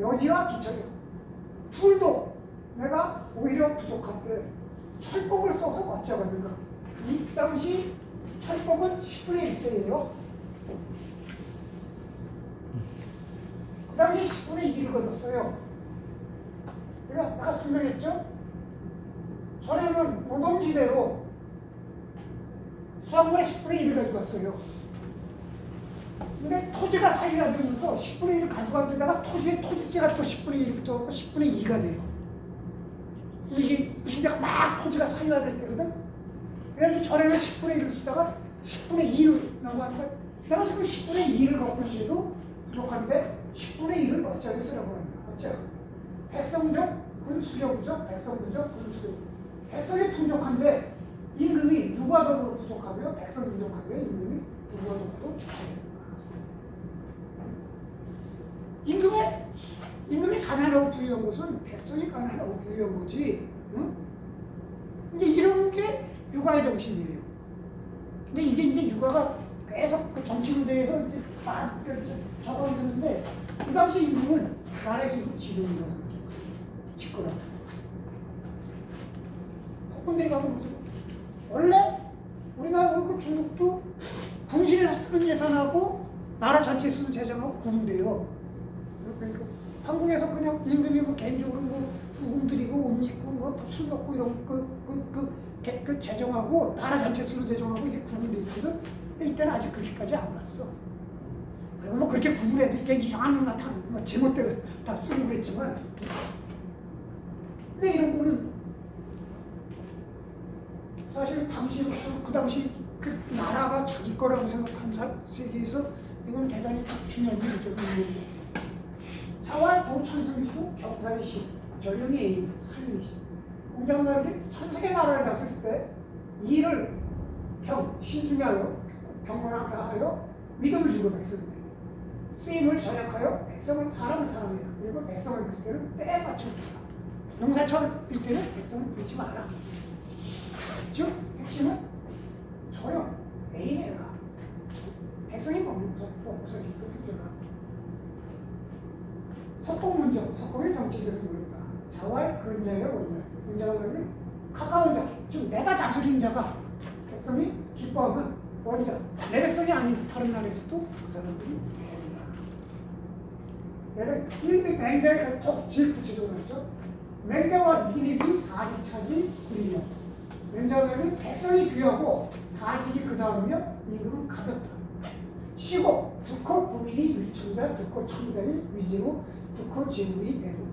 여지와 기철이요. 둘도 내가 오히려 부족한데 철법을 써서 어쩌겠는가? 이 당시 철법은 10분의 1세예요. 그 당시 10분의 1을 거뒀어요. 그러니까 아까 설명했죠? 전에는 노동지대로 수확물의 10분의 1을 가져갔어요. 근데 토지가 사유가 되면서 10분의 1을 가져간 데다가 토지의 토지세가 또 10분의 1부터 10분의 2가 돼요. 이게 이 시대가 막 토지가 사유가 될 때거든. 그래서 전에는 10분의 1을 쓰다가 10분의 2를 넘어가니까 내가 지금 10분의 2를 갖고 있는데도 부족한데 10분의 1을 어쩌게 쓰라고 하냐. 어쩌 백성부족, 군수령부족, 백성부족, 군수령. 백성이 부족한데 임금이 누가 더불어 부족하며 백성이 부족한데 임금이 누가 더불어 축하됩니까? 임금이 가난하고 부유한 것은 백성이 가난하고 부유한 거지. 응? 근데 이런 게 육아의 정신이에요. 근데 이게 이제 육아가 계속 그 정치에 대해서 이제 막 적어있는데 그 당시 임금은 나라에서 이거 지도이라고 생각했거든요. 짓거라. 폭군들이 가면 그죠. 원래 우리나라 그 중국도 군실에서 쓰는 예산하고 나라 전체에 쓰는 재정하고 구분돼요. 그러니까 한국에서 그냥 임금이 뭐 개인적으로 뭐 후금 드리고 옷 입고 뭐 술 먹고 이런 그 재정하고 나라 전체 쓰는 재정하고 이게 구분돼 있거든. 근데 이때는 아직 그렇게까지 안 갔어. 그리고 뭐 그렇게 구분해도 이제 이상한 놈 나타나고 뭐 제멋대로 다 쓰고 그랬지만 근데 이런 거는 사실 당시로서 그 당시 그 나라가 자기 거라고 생각한 세계에서 이건 대단히 중요한 일이죠. 사활 도천승지구 경사의 시 전령의 애인 살림의 시 공장나라들이 천세계 나라를 갔을 때 이를 신중하여 경건하게 하여 믿음을 주고 백성에게 쓰임을 전역하여 백성은 사람을 사랑해라. 그리고 백성을 빌 때는 때에 맞춰 용사처럼 빌 때는 백성을 빌지 마라. 즉 핵심은 조용 애인해라. 백성이 먹는 것도 기쁘겠잖아. 석공문정, 석공의 정치에서 모른다. 자활 근자가 뭐냐? 근자가 뭐냐면 가까운 자, 즉 내가 다스리는 자가 백성이 기뻐하면 원자, 내 백성이 아닌 다른 나라에서도 그 사람들이 해낸다. 이름이 맹자에 더 제일 구체적으로 했죠. 맹자와 미립이 사지차지 구리며 맹자는 백성이 귀하고 사직이 그 다음이며 임금은 가볍다. 쉬고 득호 구민이 위천자, 득호 천자의 위지고 득호 제국이 되고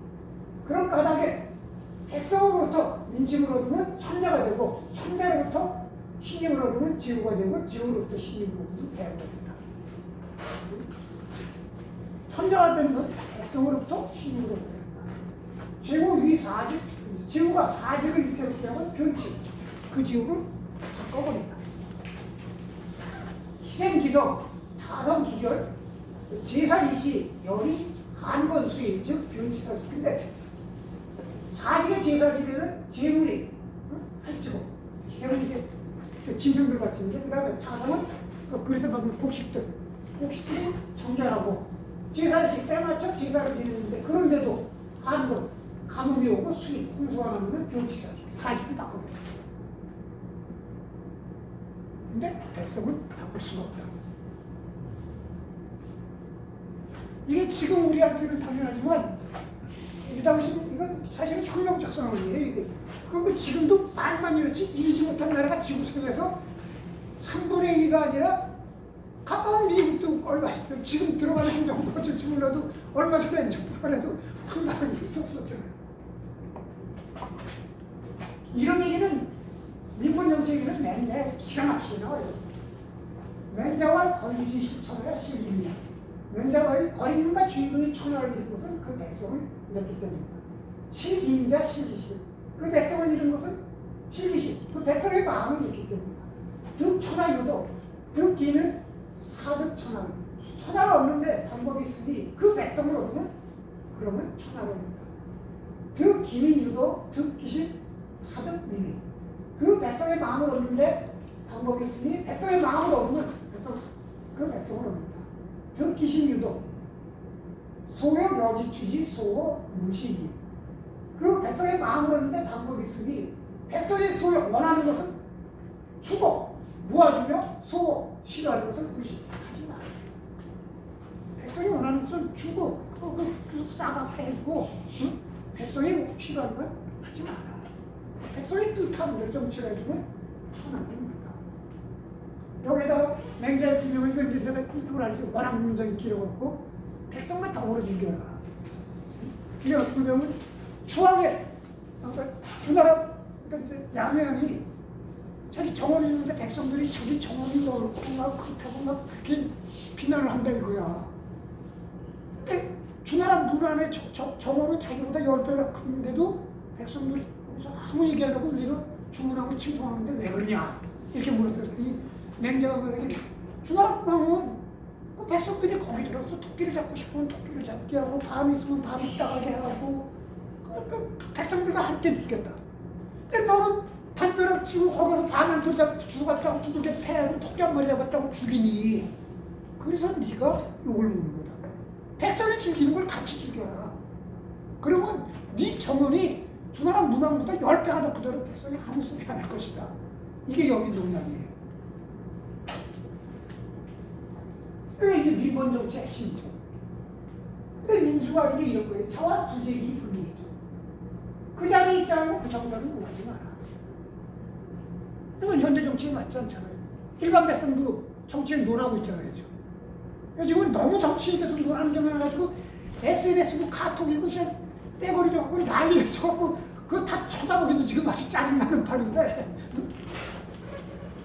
그런 까닭에 백성으로부터 민심을 얻으면 천자가 되고 천자로부터 신임을 얻으면 제국가 되고 제국으로부터 신임을 얻으면 대국가 된다. 천자가 되는 건 백성으로부터 신임을 얻어야 된다. 제국 위 사직, 제국가 사직을 밑으로 하면 변칙, 그 지옥을 바꿔버린다. 희생기성, 자성기결, 제사이시, 열이, 한건수인, 즉 변치사지. 근데 사직의 제사지대는 재물이 살찌고 희생은 이제 짐승들 바치는데 그 다음에 자성은 그래서 막 곡식들이 정결하고 제사지 때맞춰 제사를 지내는데 그런데도 한건 가뭄이 오고 수입, 홍수가 나면 변치사지. 사직을 바꿔버린다. 근데 백성은 바꿀 수가 없다. 이게 지금 우리한테는 당연하지만 이 당시는 이건 사실은 혁명적 상황이에요. 이게. 그리고 지금도 말만 이렇지 이기지 못한 나라가 지구상에서 3분의 2가 아니라 가까운 미국도 얼마 지금 들어가는 행정부가 될지 몰라도 얼마 전에 행정부가 해도 황당한 일이 없었잖아요. 이런 얘기는 민본 정책에는 맹자에 기가 막히게 나와요. 맹자와 권유지 실천하여 실립니다. 맹자와 거인과 주인공이 천하를 이룬 것은 그 백성을 잃었기 때문이다. 실임자 실기시. 그 백성을 잃은 것은 실기시. 그 백성의 마음을 잃기 때문이다. 득천하유도 득기는 사득천하. 천하가 없는데 방법이 있으니 그 백성을 얻으면 그러면 천하가 옵니다. 득기민유도 득기시 사득민이. 그 백성의 마음을 얻는데 방법이 있으니 백성의 마음을 얻으면 그 백성을 얻는다. 득기신유도 소요 여지추지 소호 무시이. 그 백성의 마음을 얻는데 방법이 있으니 백성의 소요 원하는 것은 추고 모아주며 소호 싫어하는 것은 무시하지 마. 백성이 원하는 것은 주고 그 싸갑게 해주고 응? 백성이 싫어하는 건 하지 마라. 백성이 뜻하는 걸 정치를 해주면 천하입니다. 여기다가 맹자의 분명히 견제되면 이걸 알수 있고 원한 문장이 길어갖고 백성과 더불어 즐겨라. 이게 어떻게 보면 추하게 그러니까 주나라 그러니까 야매왕이 자기 정원이 있는데 백성들이 자기 정원이 넓고 막 그렇다고 막 그렇게 비난을 한다 이거야. 근데 주나라 문안의 정원은 자기보다 10배가 큰데도 백성들이 거기서 아무 얘기 안 하고 위로 주문하고 침통하는데 왜 그러냐 이렇게 물었어요. 이 맹자가 말하기 주나라 문안은 그 백성들이 거기 들어가서 토끼를 잡고 싶으면 토끼를 잡게 하고 밤이 있으면 밤이 따가게 하고 그 백성들과 함께 죽겠다. 근데 너는 담벼락 치고 거기서 밤을 죽었다고 두들겨 패고 토끼 한 마리 잡았다고 죽이니 그래서 네가 욕을 먹는 거다. 백성이 즐기는 걸 같이 즐겨라. 그러면 네 정원이 주나라 문왕보다 10배가 더 크더라도 백성이 아무 소리 안 할 것이다. 이게 여기 농락이에요. 이게 민본 정치의 핵심이죠. 근데 민주가 이게 이런 거예요. 자와 부재기 분리죠. 그 자리에 있지 않고 그 정서를 논하지 마라. 이건 현대 정치에 맞지 않잖아요. 일반 백성도 정치를 논하고 있잖아요. 지금 너무 정치에 대해서 논하는 게 많아가지고 SNS고 카톡이고 그냥 떼거리 좀 하고 난리를 쳐갖고 그거 다 쳐다보기도 지금 아주 짜증나는 판인데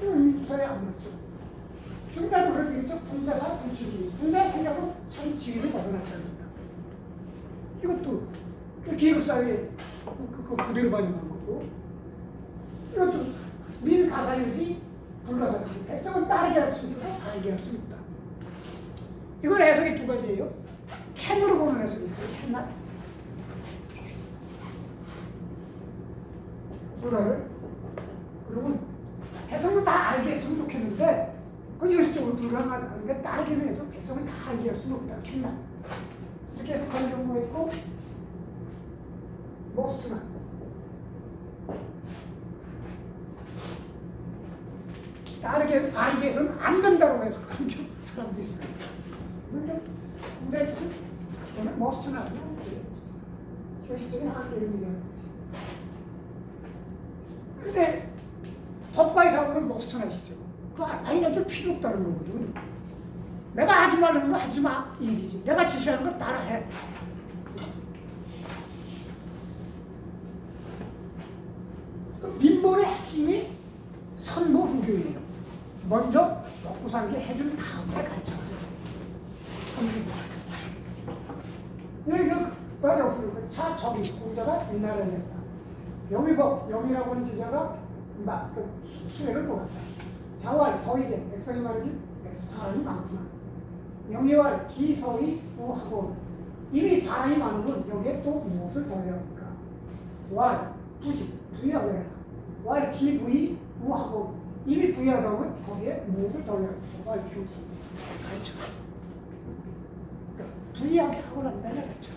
민주사에 안 맞죠. 중간에 그렇게 있죠. 분자사 분출기. 분자의 생각은 참 지위를 벗어나지 않는다. 이것도 기획사회의 그 그대로 반영한 거고 이것도 민가사유지 불가사유지. 백성은 따르게 할 수 있어 알게 할 수 있다. 이건 해석이 두 가지예요. 캔으로 보는 해석이 있어요. 캔맛. 불가를. 그러면 백성은 다 알게 했으면 좋겠는데 그건 현실적으로 불가능하다는 게 따르기는 해도 백성을 다 알게 할 수는 없다. 캔맛. 이렇게 해석하는 경우가 있고 모스트나 따르게 알게 해서는 안 된다고 해석하는 사람도 있어요. 근데 머스트는 아니야. 현실적인 한계를 얘기하는 거지. 근데 법과의 사고는 머스트나시죠. 그거 알려줄 필요 없다는 거거든. 내가 하지 말라는 거 하지 마 이 얘기지. 내가 지시하는 거 따라해. 그 민본의 핵심이 선모후교예요. 먼저 먹고 살게 해준 다음에 가르쳐요. 여기가 말이 없으니까 차정이 공자가 옛날에 냈다. 영의법, 영이라고 하는 제자가 그 수혜를 보았다. 자왈, 서의제, 백성이 말하기 사람이 많구나. 영의왈, 기서의, 우하고 이미 사람이 많으면 여기에 또 무엇을 더해야 합니까? 왈, 부지, 부의하고 해라. 왈, 기부의, 우하고 이미 부의하다 보면 거기에 무엇을 더해야 합니까? 왈, 규지. 가르쳐. 부의하게 하고 난 다음에 가르쳐.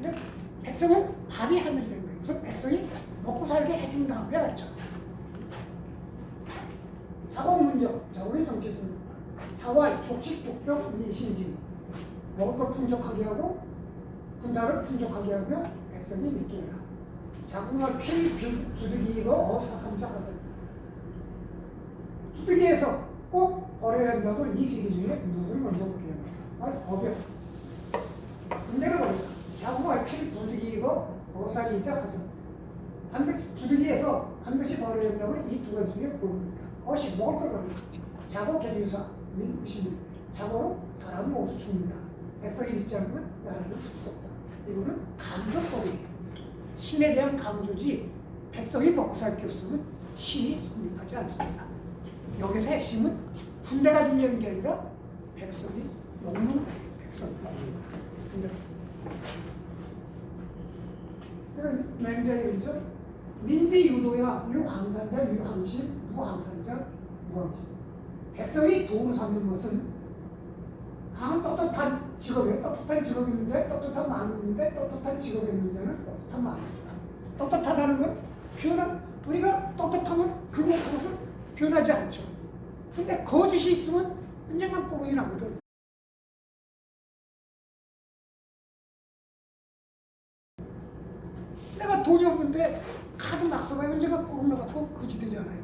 근데 백성은 밥이 하늘이라는 거예요. 그래서 백성이 먹고 살게 해준 다음에 가르쳐. 자공문정, 자공의 정체성. 자활, 족식, 족병, 미신지. 먹을 걸 풍족하게 하고 군사를 풍족하게 하며 백성이 믿게 해라. 자궁을 필, 부득이고 어사삼자 하세. 부득이에서 꼭 버려야 한다고 이 세계 중에 무엇을 먼저 버려야 합니까? 법이요. 군대를 버린다. 자궁을 필, 부득이고 어사이자 하세. 반드시 부득이에서 반드시 뭐로 된다면 이 두 가지 중에 뭐입니까? 것이 먹을 거라는 자고 개유사 무신 자고로 사람은 모두 죽는다. 백성이 믿지 않으면 나라는 쓸 수 없다. 이거는 강조법이에요. 신에 대한 강조지 백성이 먹고 살 게 없으면 신이 성립하지 않습니다. 여기서 핵심은 군대가 중요한 게 아니라 백성이 먹는 거예요. 백성이 먹는 거. 이건 맹자이죠. 민지 유도야 유황산자 유황신 무황산자 무황신. 백성이 도를 삼는 것은 강은 떳떳한 직업이에요. 떳떳한 직업이 있는데 떳떳한 마음이 있는데 떳떳한 직업이 있는 데는 떳떳한 마음입니다. 떳떳하다는 건 우리가 떳떳하면 그것을 변하지 않죠. 근데 거짓이 있으면 언젠간 뽀록이 나거든. 내가 돈이 없는데 카드 막 써봐야 언제가 뽀록 나갖고 거지 되잖아요.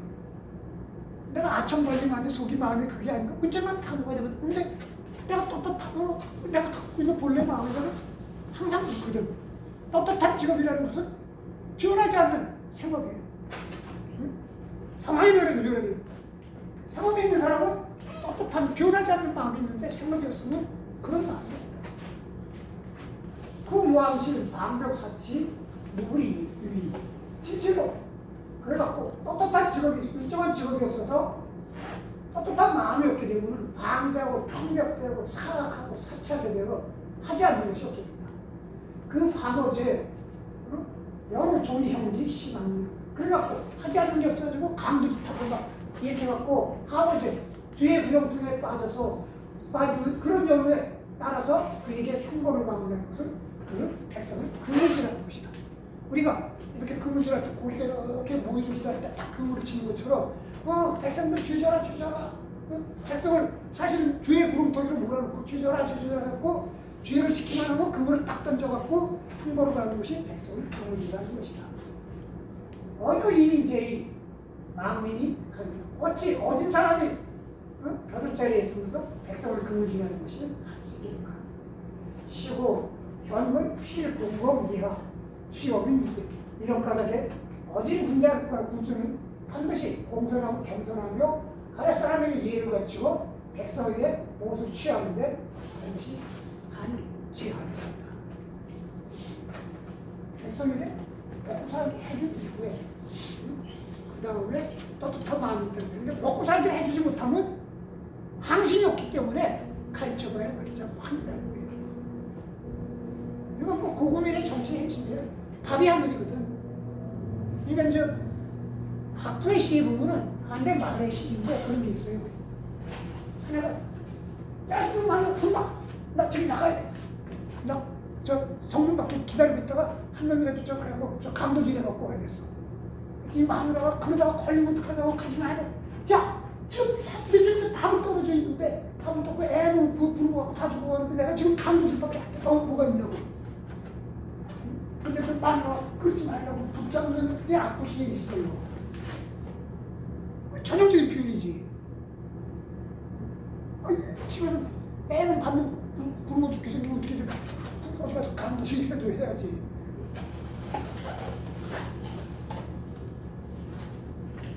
내가 아첨발림하는데 속이 마음이 그게 아닌가 언젠간 타고가 되거든. 근데 내가 떳떳하고 내가 갖고 있는 본래 마음에서는 항상 있거든. 떳떳한 직업이라는 것은 변하지 않는 생업이에요. 응? 상황이 변해도 생업에 있는 사람은 떳떳한 변하지 않는 마음이 있는데 생업이 없으면 그런 마음이 없다. 구무왕실 방벽사치 무구리 유의 실질로 그래갖고 떳떳한 직업이 일정한 직업이 없어서 떳떳한 마음이 없게 되면 방자고 편벽되고 사악하고 사치하게 되고 하지 않는 것이 없게 됩니다. 그 방어제 여러 종이 형지 심한 그래갖고 하지 않는 게 없어지고 강도짓하고 막 이렇게 해갖고 하버제 뒤에 구렁텅이에 빠져서 빠지는 그런 경우에 따라서 그에게 흉보를 강요하는 것은 그 백성을 그물질하는 것이다. 우리가 이렇게 그물질할 때 고기가 이렇게 모이는 기다릴 때딱 그물을 치는 것처럼 백성들 주저라 백성을 사실은 죄의 구렁텅이로 몰아놓고 주저라 해갖고 죄를 지키만 하고 그물을 딱 던져갖고 흉보를 가는 것이 백성을 그물질하는 것이다. 어느 일인제의 망민이 어찌 어진 사람이 벼슬 자리에 있으면서 백성을 그물질하는 것이 하지인가. 시고 현문 필공공 이하 취업인 이런 까닭에 어진 군자과 군주는 반드시 공손하고 겸손하며 아랫사람에게 이해를 갖추고 백성에게 무엇을 취하는데 반드시 제한을 한다. 백성에게 먹고 살게 해준 이후에 그 다음에 떳떳한 마음이 있다는 건데 먹고 살게 해주지 못하면 항신이 없기 때문에 가르쳐봐야 말자 환이라는 거예요. 이건 뭐 고구민의 정치 행신이에요. 밥이 하늘이거든. 그러니까 이제 학부의 시에 보면은 안돼 말의 시인데 그런 게 있어요. 사내가 야 이거 말로 혼나. 나 지금 나가야 돼. 나 저 성문 밖에 기다리고 있다가 한 명이라도 저 그래갖고 저 강도질해 갖고 와야겠어. 이 마누라가 그러다가 걸리면 어떡하냐고 가지 마요. 야 지금 며칠째 밥은 떨어져 있는데 밥은 떨고 애는 부르고 갖고 다 죽어 가는데 내가 지금 강도질밖에 안 해. 뭐가 있냐고. 근데 그 마누라가 그러지 말라고 붙잡는 내 앞부시에 있어요. 전형적인 표현이지. 아니 집에서 애는 밥은 굶어 죽게 생기면 어떻게 돼? 어디 가서 강도질이라도 해야지.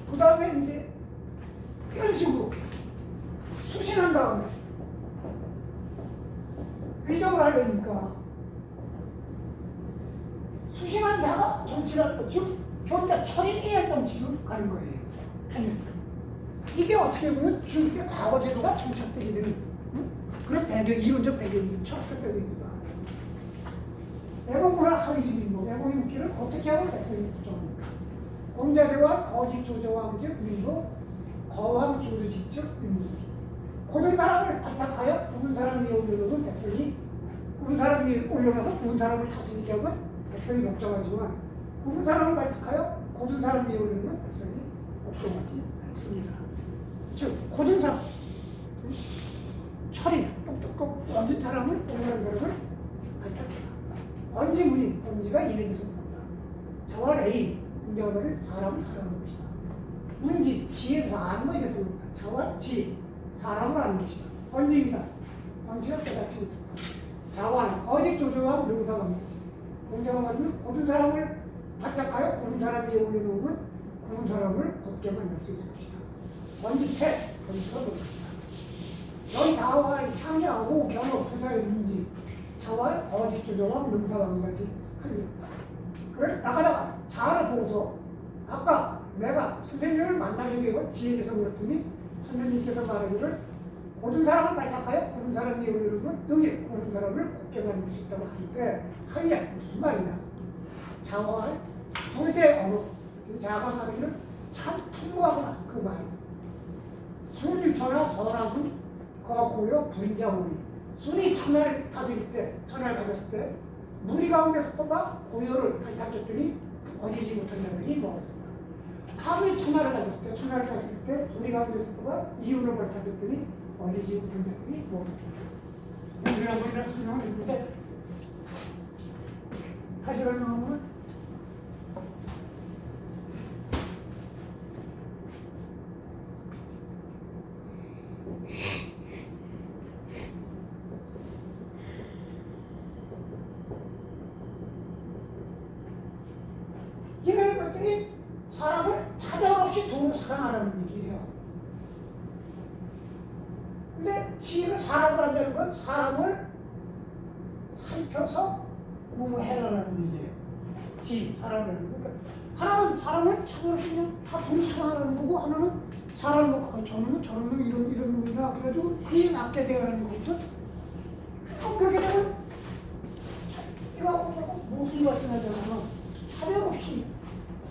그 다음에 이제 이런 식으로 수신한 다음에 위정을 하려니까 수신한 자가 정치라는 것, 즉 현자 철인이의 정치로 가는 거예요. 당연히. 이게 어떻게 보면 중국의 과거 제도가 정착되게 되는 그런 배경, 이론적 배경이 철학적 배경입니다. 애공문화 사회주의인고 애공의 묵기를 어떻게 하면 백성이 부정합니까? 공자대와 거짓 조조왕즉 민도 거왕 조조직즉 민도. 고든 사람을 반탁하여 죽은 사람 위에 올려놓은 백성이 죽은 사람 위에 올려놔서 죽은 사람을 다스리게 하면 백성이 복종하지만 죽은 사람을 발탁하여 고든 사람 위에 올려놓은 백성이 복종하지 않습니다. 즉 고든 사람, 철인, 똑똑하고 어진 사람을 올려놓은 사람을 발탁해라. 번지문인, 번지가 일에게서 나온다. 자월 A, 문제가 말해 사람을 사랑하는 것이다. 문지, 지혜에서 아는 것에 대해서 나온다. 자월 지, 사람을 아는 것이다. 번지입니다. 번지가 깨닫지 못한다. 자완, 거짓 조조와 명사가 문제지. 공자가 말하면 고든 사람을 발탁하여 고든 사람 위에 올려놓으면 굳은 사람을 곱게 만들 수 있을 것이다. 번지태, 번지가 될 것이다. 넌 자활, 향야호, 견호, 부사의 인지, 자활, 거짓, 주정함, 능사, 한가지, 클리어. 그래, 나가다가 자활을 보고서 아까 내가 선생님을 만나게 되고 지혜에서 물었더니 선생님께서 말하기를 고든 사람을 발탁하여 굳은 사람이 오르면 능히 굳은 사람을 곱게 만들 수 있다고 하는데 하냐 무슨 말이냐. 자활, 두세 언어, 자가 말하기는 참 풍부하구나 그 말이. 순일천하 선하순 거고요 분자오리. 순이 천하를 다스릴 때, 천하를 가졌을 때 무리 가운데서 뽑아 고요를 발탁했더니 어디지 못한다더니 뭐 하루에 천하를 가졌을 때, 천하를 다스릴 때 무리 가운데서 뽑아 이유를 발탁했더니 어디지 못한다더니 뭐 연준한 분이라는 설명을 했는데 다시 설명하면 이런 것들이 사람을 차별 없이 두고 사랑하라는 얘기예요. 근데 지혜는 사람을 한다는 건 사람을 살펴서 무무해라라는 얘기예요. 지혜, 사람이라는 거. 그러니까 하나는 사람을 차별 없이 그냥 다 두고 사랑하는 거고 하나는 사람을 놓고 저놈은 저놈은 이런 놈이다. 그래가지고 그게 낫게 되어가는 거거든. 그렇게 되면 이거 무슨 말씀하잖아. 차별 없이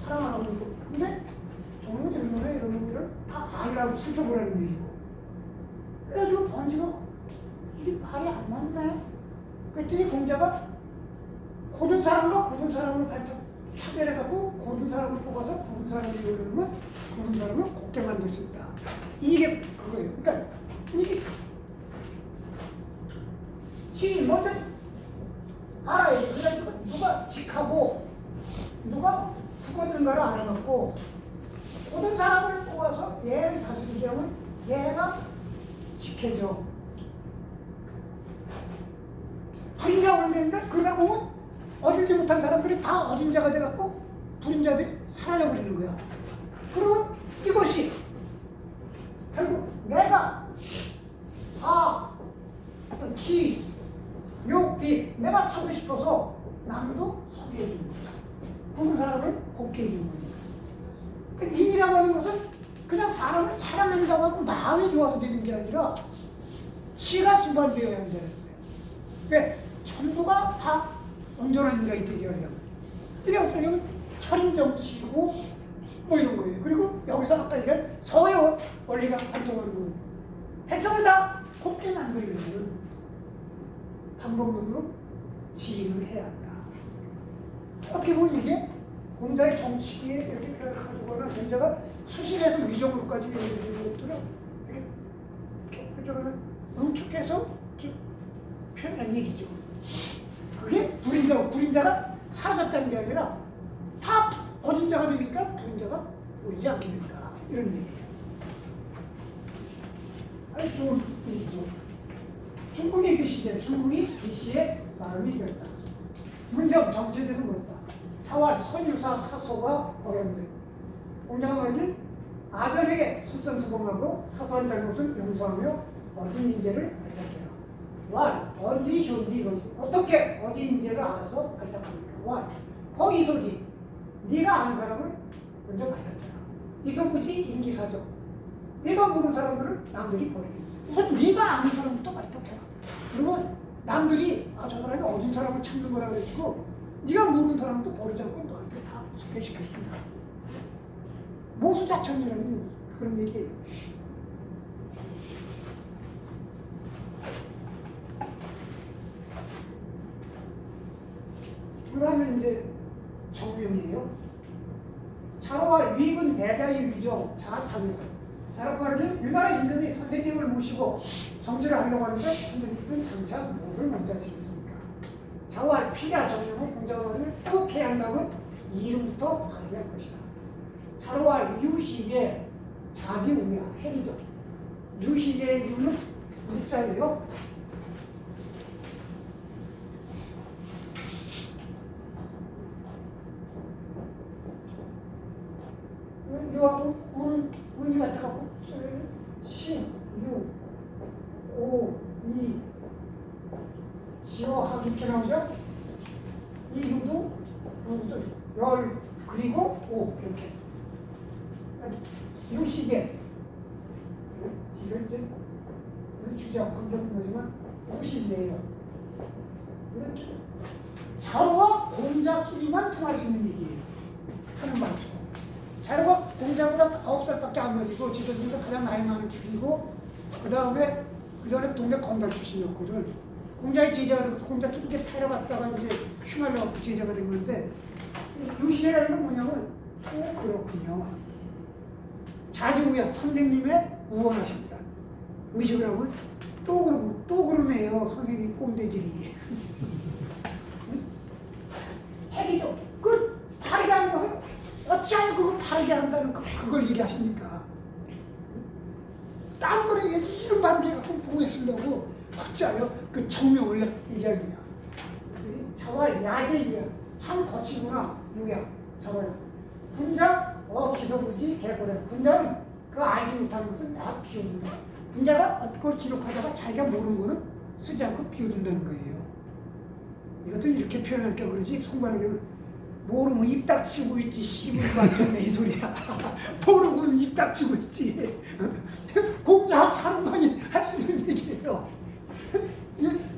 사랑하는 거. 근데 저는 이런 놈에 이런 놈들을 다 알라고 살펴보라는 얘기고. 그래가지고 번지가 이게 말이 안 맞네. 그랬더니 공자가 고든 사람과 굽은 사람을 발탁 차별해갖고 고든 사람을 뽑아서 굽은 사람을 이루려면 굽은 사람을 곱게 만들 수 있다. 이게 그거예요. 그러니까 이게 지금 먼저 알아야 돼. 그래가지고 누가 직하고 누가 죽었는가를 알아갖고 모든 사람을 뽑아서 얘를 다스리게 하면 얘가 지켜져. 불인자 올리는데 그러다 보면 어리지 못한 사람들이 다 어린자가 돼갖고 불인자들이 살려버리는 거야. 그러면 이것이 결국 내가 기, 욕, 비 내가 서고 싶어서 남도 서게 해주는 거야. 굽은 사람을 곱게 해주는 거니까. 인이라고 하는 것은 그냥 사람을 사랑한다고 하고 마음이 좋아서 되는 게 아니라 시가 수반되어야 한다는 거예요. 왜? 전부가 다 온전한 인간이 되게 하려고. 이게 어쩌면 철인정치고 뭐 이런 거예요. 그리고 여기서 아까 얘기한 서의 원리가 활동하는 거예요. 백성을 다 곱게 만들려면 방법론으로 지휘를 해야 한다. 어떻게 보면 이게 공자의 정치에 이렇게 가지고는 공자가 수실에서 위정으로까지 이런 것들은 이렇게 응축해서 표현한 얘기죠. 그게 불인자가 사라졌다는 게 아니라 다 어진자가 되니까 불인자가 보이지 않게 된다. 이런 얘기예요. 아주 좋은 얘기죠. 중국의 귀시제, 중국이 귀시의 마음이 되었다. 문정, 정체에 대해서 물었다. 차활, 선유사, 사소가 어려운데 공자가 말하니 아전에게 솔선수범하고 사소한 잘못을 용서하며 어진 인재를 발탁해라. 왈, 언지, 현지, 이거지. 어떻게 어진 인재를 알아서 발탁합니까? 왈, 거이소지. 네가 아는 사람을 먼저 발탁해라. 이소구지, 인기사적. 네가 모르는 사람들을 남들이 버리게. 우선 네가 아는 사람부터 발탁해라. 그러면 남들이 저 사람이 어진 사람을 찾는 거라 그래가지고 네가 모르는 사람도 버리지 않고 너한테 다 소개시켜준다. 모수자천이라는 그런 얘기예요. 그 다음에 이제 정명이에요. 차로와 위군 대자의 위정 자참에서 자라고 말하는 일반의 임금이 선생님을 모시고 정치를 하려고 하는데 선생님은 장차 무엇을 먼저 하시겠습니까? 자활 피라 정명은 공자말을 꼭 해야 한다면 이름부터 발휘할 것이다. 차로와 유시제 자지우야 해리죠. 유시제의 유는 물자예요. 유하고 운 같아갖고 신, 유, 오, 이, 지어하기 이렇게 나오죠? 이 유도 열 그리고 오 이렇게 유시제 이건 이제 주제와 관계없는 거지만 유시제예요. 자로와 공자끼리만 통할 수 있는 얘기예요. 하는 말이죠. 자로가 공자보다 9살밖에 안 어리고 지도중에서 가장 나이 많은 축이고 그 전에 동네 건달 출신이었거든. 공자의 제자가 되고 공자 뚜둑에 패러 갔다가 이제 휘말려갖고 제자가 된 건데 유시제라는 건 뭐냐면 그렇군요. 자주우야 선생님의 우원하십니다. 의식을 하면 또 그러네요. 선생님 꼰대질이. 핵이죠. 그 바르게 하는 것을 어찌하여 그걸 바르게 한다는 그걸 얘기하십니까? 다른 거를 이름 반대 갖고 보고 쓰려고 어찌하여 그 정명을 얘기하느냐. 자왈 야제이야. 참 거치구나. 유야. 자왈. 군자 기서부지 개고래. 군자는 그 알지 못하는 것은 다 비워둔다. 군자가 그걸 기록하다가 자기가 모르는 거는 쓰지 않고 비워둔다는 거예요. 이것도 이렇게 표현할까 그러지. 송반에게 모르면 입 닥치고 있지. 씨발 맞겠네 이 소리야. 모르면 입 닥치고 있지. 공자 차른만이 할 수 있는 얘기예요.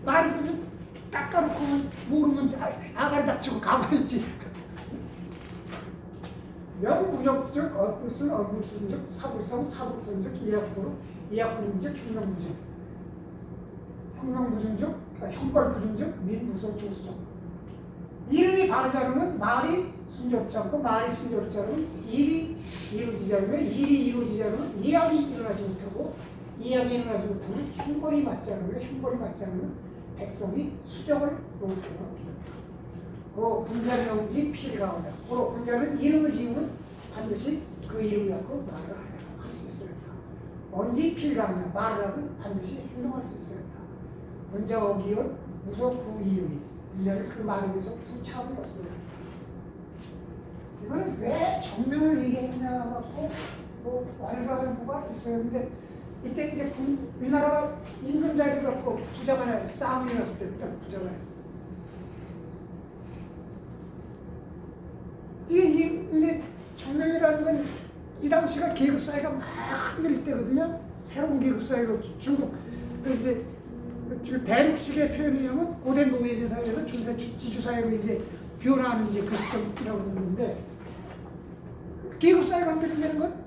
말이 그냥 깎아놓고 모르면 아가리 닥치고 가만히 있지. 명무적적 얼굴선 얼굴선적 사불성 사불선적 이약부름적 혁명부증적 형벌부증적 민무소조수적. 이름이 바르지 않으면 말이 순조롭지 않고 말이 순조롭지 않으면 일이 이루어지지 않으면 일이 이루어지지 않으면 이약이 일어나지 못하고 이약이 일어나지 못하면 형벌이 맞지 않으면 백성이 수정을 놓을 때가 없다. 그 군자명지 필요하다. 그 군자는 이름을 지으면 반드시 그 이름을 갖고 말을 할 수 있어야 한다. 언제 필요하냐 말을 하면 반드시 행동할 수 있어야 한다. 군자 어기열 무속 구이의 군자는 그 말에 대해서 부차함이 없어야 한다. 이거는 왜 정명을 얘기했냐 갖고 뭐 말가르부가 있어요. 근데 이때 이제 우리나라가 임금자리를 갖고 부자가 나요. 싸움이 났을 때 그때 부자가 나요. 근데 정명이라는 건 이 당시가 계급 사회가 막 흔들릴 때거든요. 새로운 계급 사회가 중국 이제 지금 대륙식의 표현이냐면 고대 노예제 사회에서 지주 사회로 이제 변화하는 이제 그 시점이라고 그러는데 계급 사회가 흔들린다는 건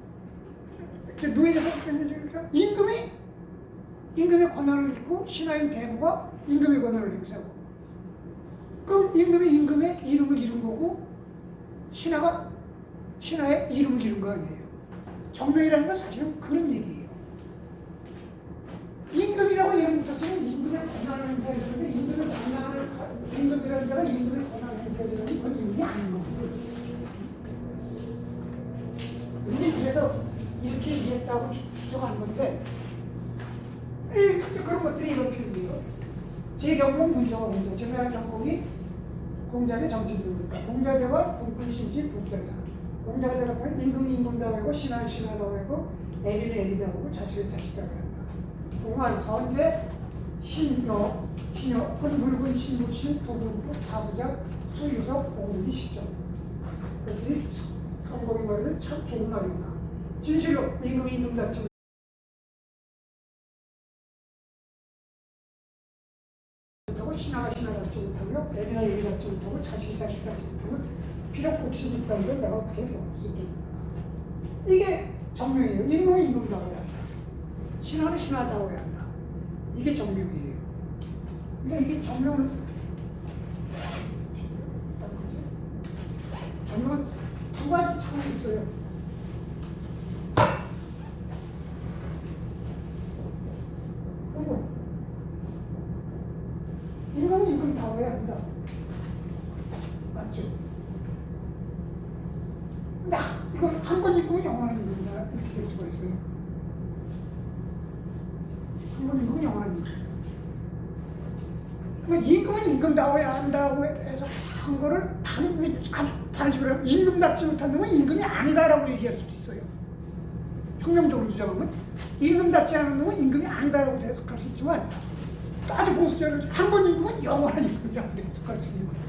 노예제 사회가 임금의 권한을 짓고 신하인 대부가 임금의 권한을 행사하고 그럼 임금의 이름을 잃은 거고 신하의 이름을 잃은 거 아니에요. 정명이라는 건 사실은 그런 얘기예요. 임금이라고 이름 붙었으면 임금의 권한을 행사해주는데 임금이라는 자가 임금의 권한을 행사해주는 그건 임금이 아닌 거거든요. 근데 그래서 이렇게 얘기했다고 추정하는 건데 그런 것들이 이런 표현이에요. 제 경공 문정화 공정. 제가 경공이 공자의 정치들입니다. 공자대와 군신시 북자자. 공자가 대답하면 임금다고 하고 신하다고 하고 애리다고 하고 자식다고 한다. 공할 선제 신여 붉은 신무신 부분부 사부자 수유석 오르기 식전. 그들이 성공이 말하는 참 좋은 말이구나. 진실로 임금답지 못하고 신하답지 못하며 애리답지 못하고 자식답지 못하면 비록 복심이 있다는 걸 내가 어떻게 먹을 수 있겠는가. 이게 정명이에요. 임금은 임금다워야 한다. 신하는 신하다워야 한다. 이게 정명이에요. 근데 이게 정명은 두 가지 차원이 있어요. 임금은 임금다워야 한다. 맞죠? 근데 이건 한 번 읽으면 영원한 임금이다. 이렇게 될 수가 있어요. 한 번 읽으면 영원한 임금. 뭐 임금은 임금다워야 한다고 해서 한 거를 아주 다른 식으로 하면 임금답지 못한 놈은 임금이 아니다라고 얘기할 수도 있어요. 혁명적으로 주장하면 임금답지 않은 놈은 임금이 아니다라고 해석할 수 있지만 아주 보수적으로 한 번 임금은 영원한 임금이라고 해석할 수 있는 거예요.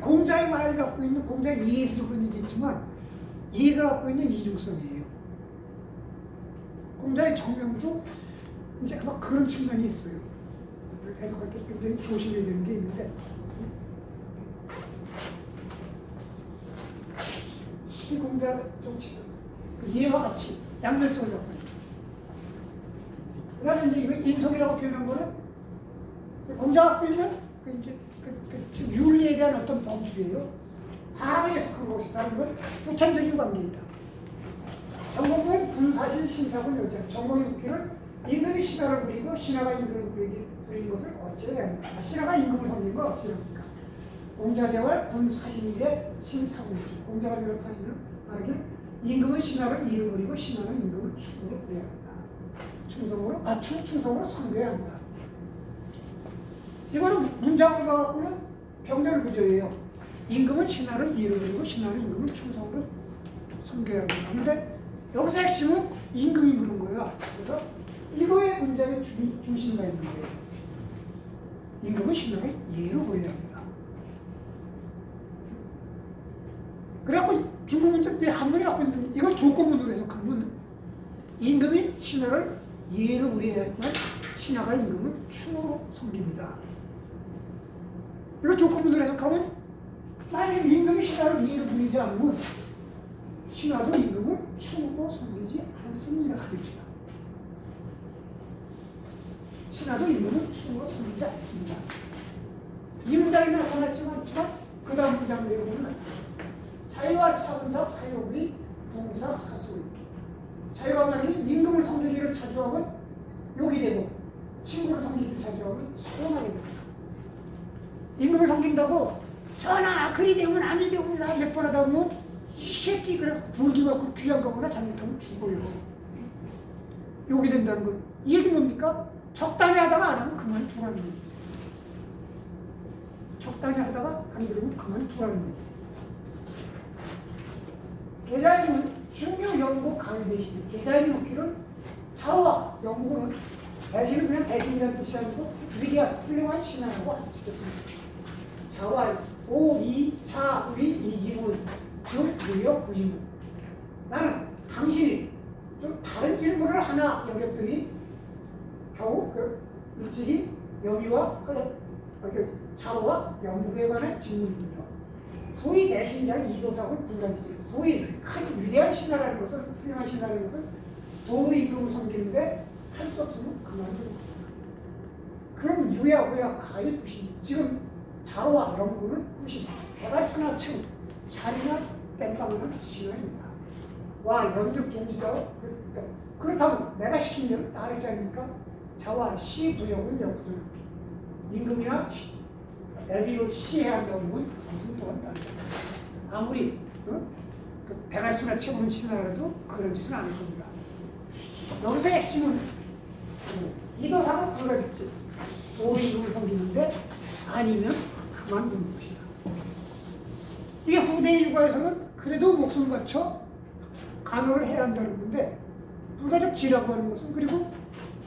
공자의 말이 갖고 있는 공자의 이해에서도 그런 얘기했지만 이해가 갖고 있는 이중성이에요. 공자의 정명도 이제 아마 그런 측면이 있어요. 해석할 때 굉장히 조심해야 되는 게 있는데 이 공자 정치 이해와 같이 양면성을 갖고 있어요. 그다음에 이제 이거 인성이라고 표현한 거는 공자가 갖고 있는 그 윤리에 대한 어떤 범주예요. 사람이 해석한 것이라는 건 후천적인 관계이다. 정공은 군사신 신사군 여자. 정공의 국기를 임금이 신하를 부리고 신하가 임금을 부리는 것을 어찌해야 합니까? 신하가 임금을 섬기는 걸 어찌합니까? 공자대활 군사신일의 신사군이죠. 공자가 대답하는 말하기를 임금은 신하를 이를 부리고 신하는 임금을 충으로 부려야 합니다. 충성으로 섬겨야 합니다. 이거는 문장을 갖고는 병렬 구조예요. 임금은 신하를 이를 부리고 신하는 임금을 충성으로 섬겨야 합니다. 그런데 여기서 핵심은 임금이 부른 거야. 그래서 이거의 문장의 중심가 있는 거예요. 임금은 신하를 예로 부려야 합니다. 그래갖고 중국 문장들이 한문이 갖고 있는 이걸 조건문으로 해석하면 임금이 신하를 예로 부려야지만 신하가 임금을 충으로 섬깁니다. 이걸 조건문으로 해석하면 만약 임금이 신하를 예로 부리지 않으면 신하도 임금을 충으로 섬기지 않습니다. 됩니다. 신하도 임금을 충으로 섬기지 않습니다. 이 문장이 나타났지만 그 다음 문장을 보면 자유와 사분삭 사욕의 부구삭 사소의 자유가 말이 임금을 섬기기를 자주하면 욕이 되고 친구를 섬기기를 자주하면 소원하게 됩니다. 임금을 섬긴다고 전하 그리 되면 아니 되면 몇 번 하다 보면 이 새끼 그래 볼기 받고 귀한 거거나 잘못하면 죽어요. 욕이 된다는 건 이 얘기 뭡니까? 적당히 하다가 안 하면 그만두라는 얘기예요. 적당히 하다가 안 그러면 그만두라는 얘기예요. 계자님은 중요 영국 강의 대신 계자님 묵기를 차와 영국은 대신은 그냥 대신이라는 뜻이 아니고 위대한 훌륭한 신하라고 알려주겠습니다. 자와 오, 이, 차, 위, 이지문 즉 무역 구지문 나는 당신이 좀 다른 질문을 하나 여겼더니 겨우 일찍이 여기와 차와 영국에 관한 질문이군요. 소위 대신자의 이도사군 두 가지죠. 소위 큰 위대한 신하라는 것은 훌륭한 신하라는 것은 도로 임금을 섬기는데 할 수 없으면 그만두는 겁니다. 그럼 유야고야 가히 부신 지금 자로와 영구는 부신 대발수나 층 자리나 땜빵은 신하입니다. 와 연득 종지자로 그렇다면 내가 시킨 대로 따르지 않습니까? 자와 시 부역은 역부정 임금이나 애비로 시해야 한다고 하면 무슨 또한 따르죠. 아무리 그 대갈수나 채우는 신하라도 그런 짓은 안 할 겁니다. 여기서 핵심은 이도사는 불가집지 도임금을 섬기는데 아니면 그만두는 것이다. 이게 후대 일과에서는 그래도 목숨 바쳐 간호를 해야 한다는 건데 불가적 지라고 하는 것은 그리고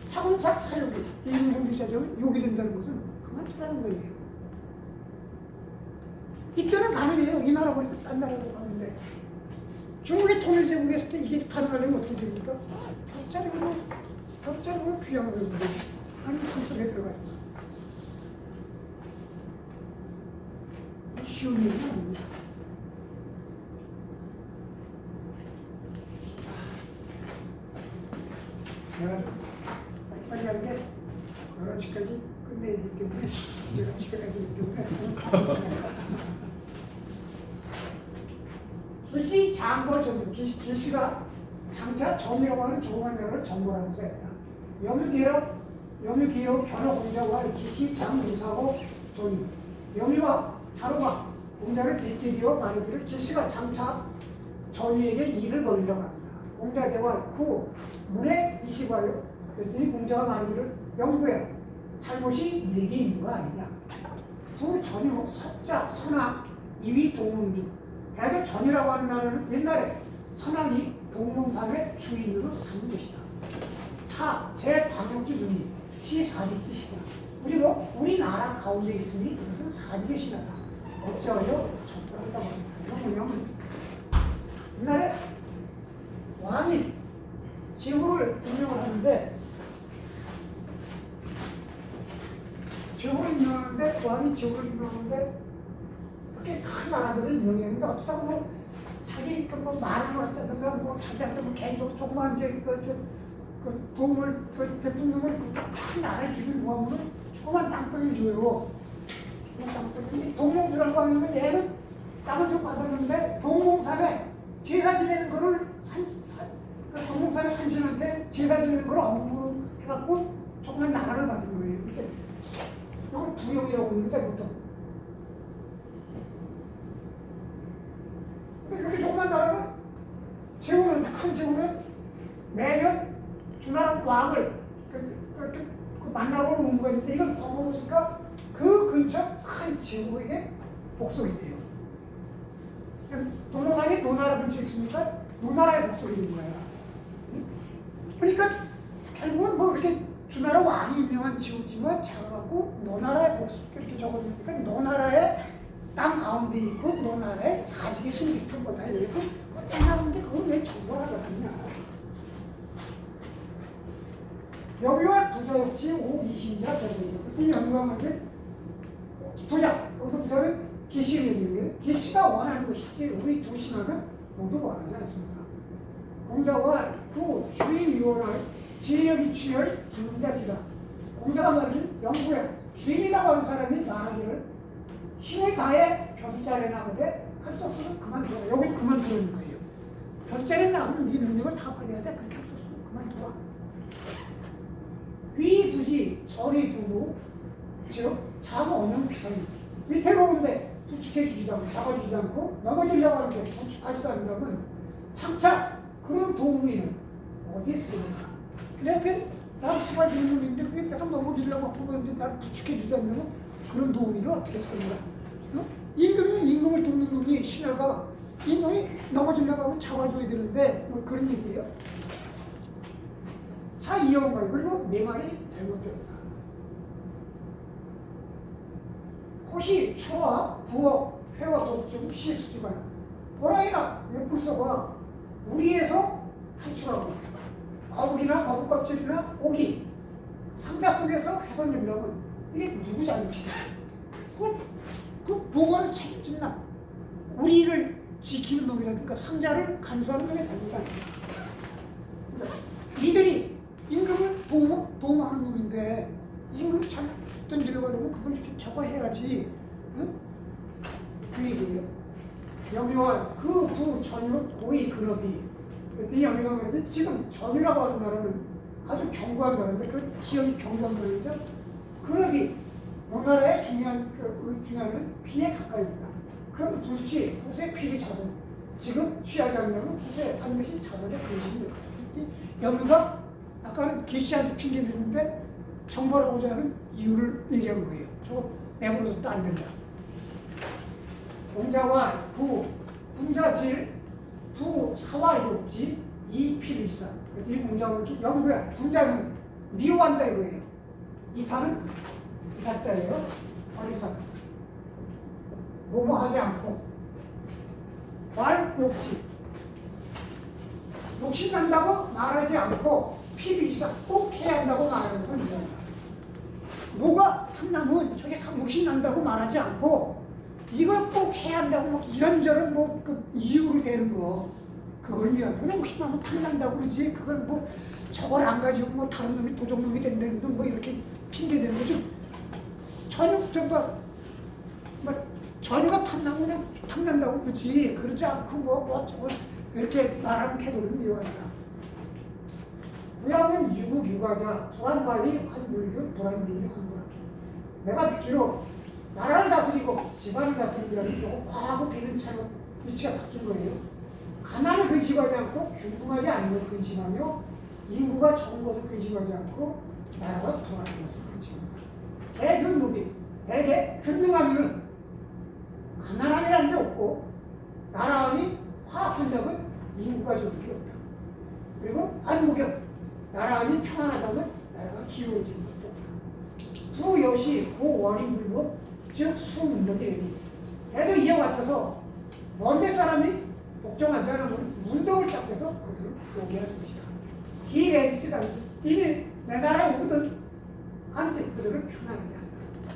사군삭 사욕이 임금성기자적은 욕이 된다는 것은 그만두라는 거예요. 이때는 가능해요. 이 나라 버리고 딴 나라로 가는데 중국의 통일제국에 있을 때 이게 가능하려면 어떻게 됩니까? 벽자리로 귀향을 하는 거예요. 아니 성속에 들어가요. 쉬운 일이 아닙니다. 내가 빨리 하는 게 11시까지 끝내야 되기 때문에 11시까지 하기 때문에 기시 장보 점 기시가 장차 점이라고 하는 조그만 나라를 정벌하고자 했다. 염유기로 변호공자와 기시 장무사고 존이 염유와 자로가 공자를 빚게 되어 말하기를 기시가 장차 전위에게 일을 벌이려고 합니다. 공자 대화 후 문에 이시과요. 그랬더니 공자가 말하기를 영구야. 잘못이 4개 있는 거 아니냐. 부전유, 석자, 선왕, 이위 동문주. 대략 전이라고 하는 나라는 옛날에 선왕이 동문산의 주인으로 사는 것이다. 차, 제 방역주 중이 시사직지 신화. 그리고 우리나라 가운데 있으니 이것은 사직의 신화다. 어찌하여 적절하다고 합니다. 이런 뭐냐면 옛날에 왕이 지구를 운영을 하는데 왕이 지구를 운영하는데 그렇게 큰 나라들을 운영했는데 어쩌다 보면 자기 뭐 말을 했다든가 뭐 자기한테 뭐 개인적으로 조그만 이제 그 도움을 베푸는 큰 나라를 지금 모으면 조그만 땅덩이를 줘요. 조그만 땅덩이. 동몽주라고 하는 건 얘는 땅을 좀 받았는데 동몽산에 제사 지내는 거를 그 동몽산의 산신한테 제사 지내는 걸 업무로 해갖고 조그만 나라를 받은 거예요. 이렇게 이걸 부영이라고 부르는데 보통. 근데 이렇게 조그만 나라는 큰 제후는 매년 주나라 왕을 만나러 오는 거가 있는데 이걸 번거로우니까 그 근처 큰 제후에게 복속이 돼요. 동몽산이 노나라 근처에 있으니까 노나라에 복속이 된 거야. 그러니까 결국은 뭐 이렇게 주나라 왕이 유명한 지구지만 작아갖고 노나라의 복속 이렇게 적어놓으니까 노나라의 땅 가운데 있고 노나라의 사직의 신 비슷한 거다 이러고 떠나는데 그걸 왜 정벌하러 갔냐. 여기와 부자역지 오이신자 저거예요. 그때 연구하면 부자, 여기서 부자는 기시를 얘기해요. 기시가 원하는 것이지 우리 두 신화는 모두 원하지 않습니다. 공자와 그 주인 위원할 지혜력이 취할 분자지다. 공자가 말하긴 영구야. 주인이라고 하는 사람이 말하기를 힘을 다해 벼슬자리에 나가되 할 수 없으면 그만둬. 여기 그만두는 거예요. 벼슬자리에 나가면 네 능력을 다 발휘해야 돼. 그렇게 할 수 없으면 그만둬. 위두지 절이 두고 즉 장언영 비상이 위태로운데 부축해주지도 않고 잡아주지도 않고 넘어지려고 하는데 부축하지도 않는다면 장차 그런 도움이 어디에 쓰입니까? 내 앞에 나를 수발 주는 놈인데 그게 내가 넘어지려고 하고 그러는데 나를 부축해주지도 않는다면 그런 도움이를 어떻게 쓰는가? 임금을 돕는 놈이 신하가 임금이 넘어지려고 하고 잡아줘야 되는데 뭐 그런 얘기예요. 차 이어온 거예요. 그리고 내 말이 잘못되었다. 호시, 추와, 부어, 회와 독중, 시수지가 호랑이나 웹불서가 우리에서 탈출하고 거북이나 거북껍질이나 오기 상자 속에서 훼손된다면 이게 누구 잘못이야? 그 보관을 책임진다. 우리를 지키는 놈이라든가 상자를 간수하는 놈이 잘못이다. 이들이 임금을 도움하는 놈인데 임금이 잘 던지려고 하려면 그걸 이렇게 저거 해야지. 응? 그 얘기예요. 영유와 그 부전유 고위 그럽이 그랬더니 영유가 말하면 지금 전유라고 하는 나라는 아주 견고한 나라인데 그 지역이 견고한 나라이죠. 그럽이 우리나라의 중요한 중요한 피에 가까이 있다. 그 불치 후세 피리 자손 지금 취하지 않으면 후세 반드시 자손의 근심이 될 것이다. 영유가 아까는 계시한테 핑계 댔는데 정벌하고자 하는 이유를 얘기한 거예요. 저거 내버려둬도 안 된다. 공자와 군자질 부사와 욕지 이 필일사. 그랬더니 공자가 이렇게 영구야. 군자는 미워한다 이거예요. 이사는 이사자예요. 어리사. 뭐뭐하지 않고 말 욕지. 욕심난다고 말하지 않고 필일사 꼭 해야 한다고 말하는 건 이거야. 뭐가 탐나면 저게 욕심난다고 말하지 않고 이걸 꼭 해야 한다고 막 이런저런 뭐 그 이유를 대는 거 그걸 위한 그냥 욕심나면 탐난다고 그러지 그걸 뭐 저걸 안 가지고 뭐 다른 놈이 도적놈이 된다는 등 뭐 이렇게 핑계대는 거죠. 전혀 정말 뭐 전혀가 탐나고 그냥 탐난다고 그러지 그러지 않고 뭐 저걸 이렇게 말하는 태도를 미워한다. 구약은 유국유가자 불안관리 환불교 불안비리 환불하. 내가 듣기로 나라를 다스리고 집안을 다스리기라는 경우 과하고 비는 차로 위치가 바뀐 거예요. 가난을 근심하지 않고 균등하지 않은 걸 근심하며 인구가 적은 것을 근심하지 않고 나라가 돌아가는 것을 그렇지. 대균무비, 대개 균등하면 가난함이라는 게 없고 나라함이 화합한다면 인구가 적은 게 없다. 그리고 안무경, 나라함이 평안하다면 나라가 기울어지는 것도 없다. 수여시 고원인불로 즉 수문력의 얘기. 그래도 이와 같아서 먼데 사람이 복종하지 않으면 운동을 딱 해서 그들을 오게 할 것이다. 기레지가 이미 내 나라에 오거든 한지 그들을 편안하게 한다.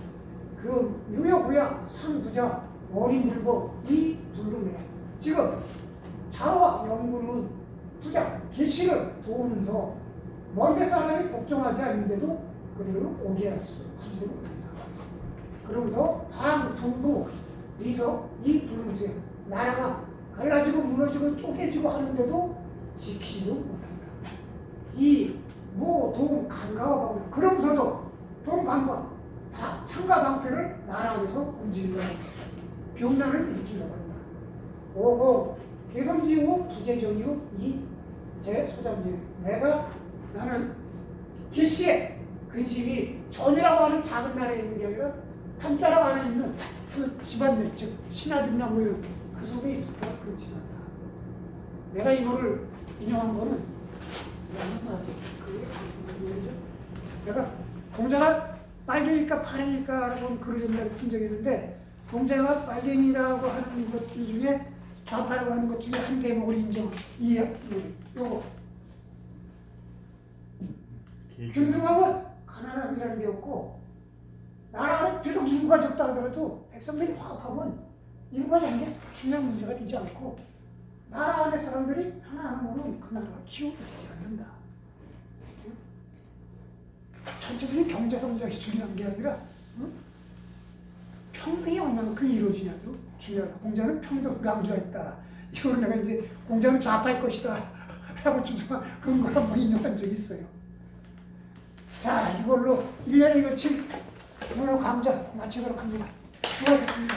그 유효부야 상부자 원인불보 이 불능해. 지금 자와 연구는 부자 계시를 도우면서 먼데 사람이 복종하지 않는데도 그들을 오게 하지도 못한다. 그러면서 방, 동부, 리서 이 불능세 나라가 갈라지고 무너지고 쪼개지고 하는데도 지키지도 못한다. 이 모, 동, 간가와 방패 그러면서도 동, 간과 창과 방패를 나라 안에서 움직이려고 한다. 병난을 일으키려고 한다. 오고 개성지후 부재정이후 이제 소장지 나는 기시의 근심이 전이라고 하는 작은 나라에 있는 게 아니라 한자라고 하는 있는 그 집안내 즉 신하들이나 모여 그 속에 있을까 그렇지 않다. 내가 이거를 인용한 거는 내가 공자가 빨갱이일까 파랭일까라고 글을 옛날에 쓴 적이 있는데 공자가 빨갱이라고 하는 것들 중에 좌파라고 하는 것 중에 한 대목을 인정 요거 균등함은 가난함이라는 게 없고 나라는 비록 인구가 적다 하더라도 백성들이 화합하면 인구가 적은 게 중요한 문제가 되지 않고 나라 안의 사람들이 하나하나는 그 나라가 키워지지 않는다. 전체적인 경제 성장이 중요한 게 아니라 평등이 얼마만큼 이루어지냐도 중요하다. 공자는 평등 강조했다. 이거를 내가 이제 공자는 좌파일 것이다 라고 주장한 근거를 한번 인용한 적이 있어요. 자, 이걸로 1년에 걸친 문어 강좌 마치도록 합니다. 수고하셨습니다.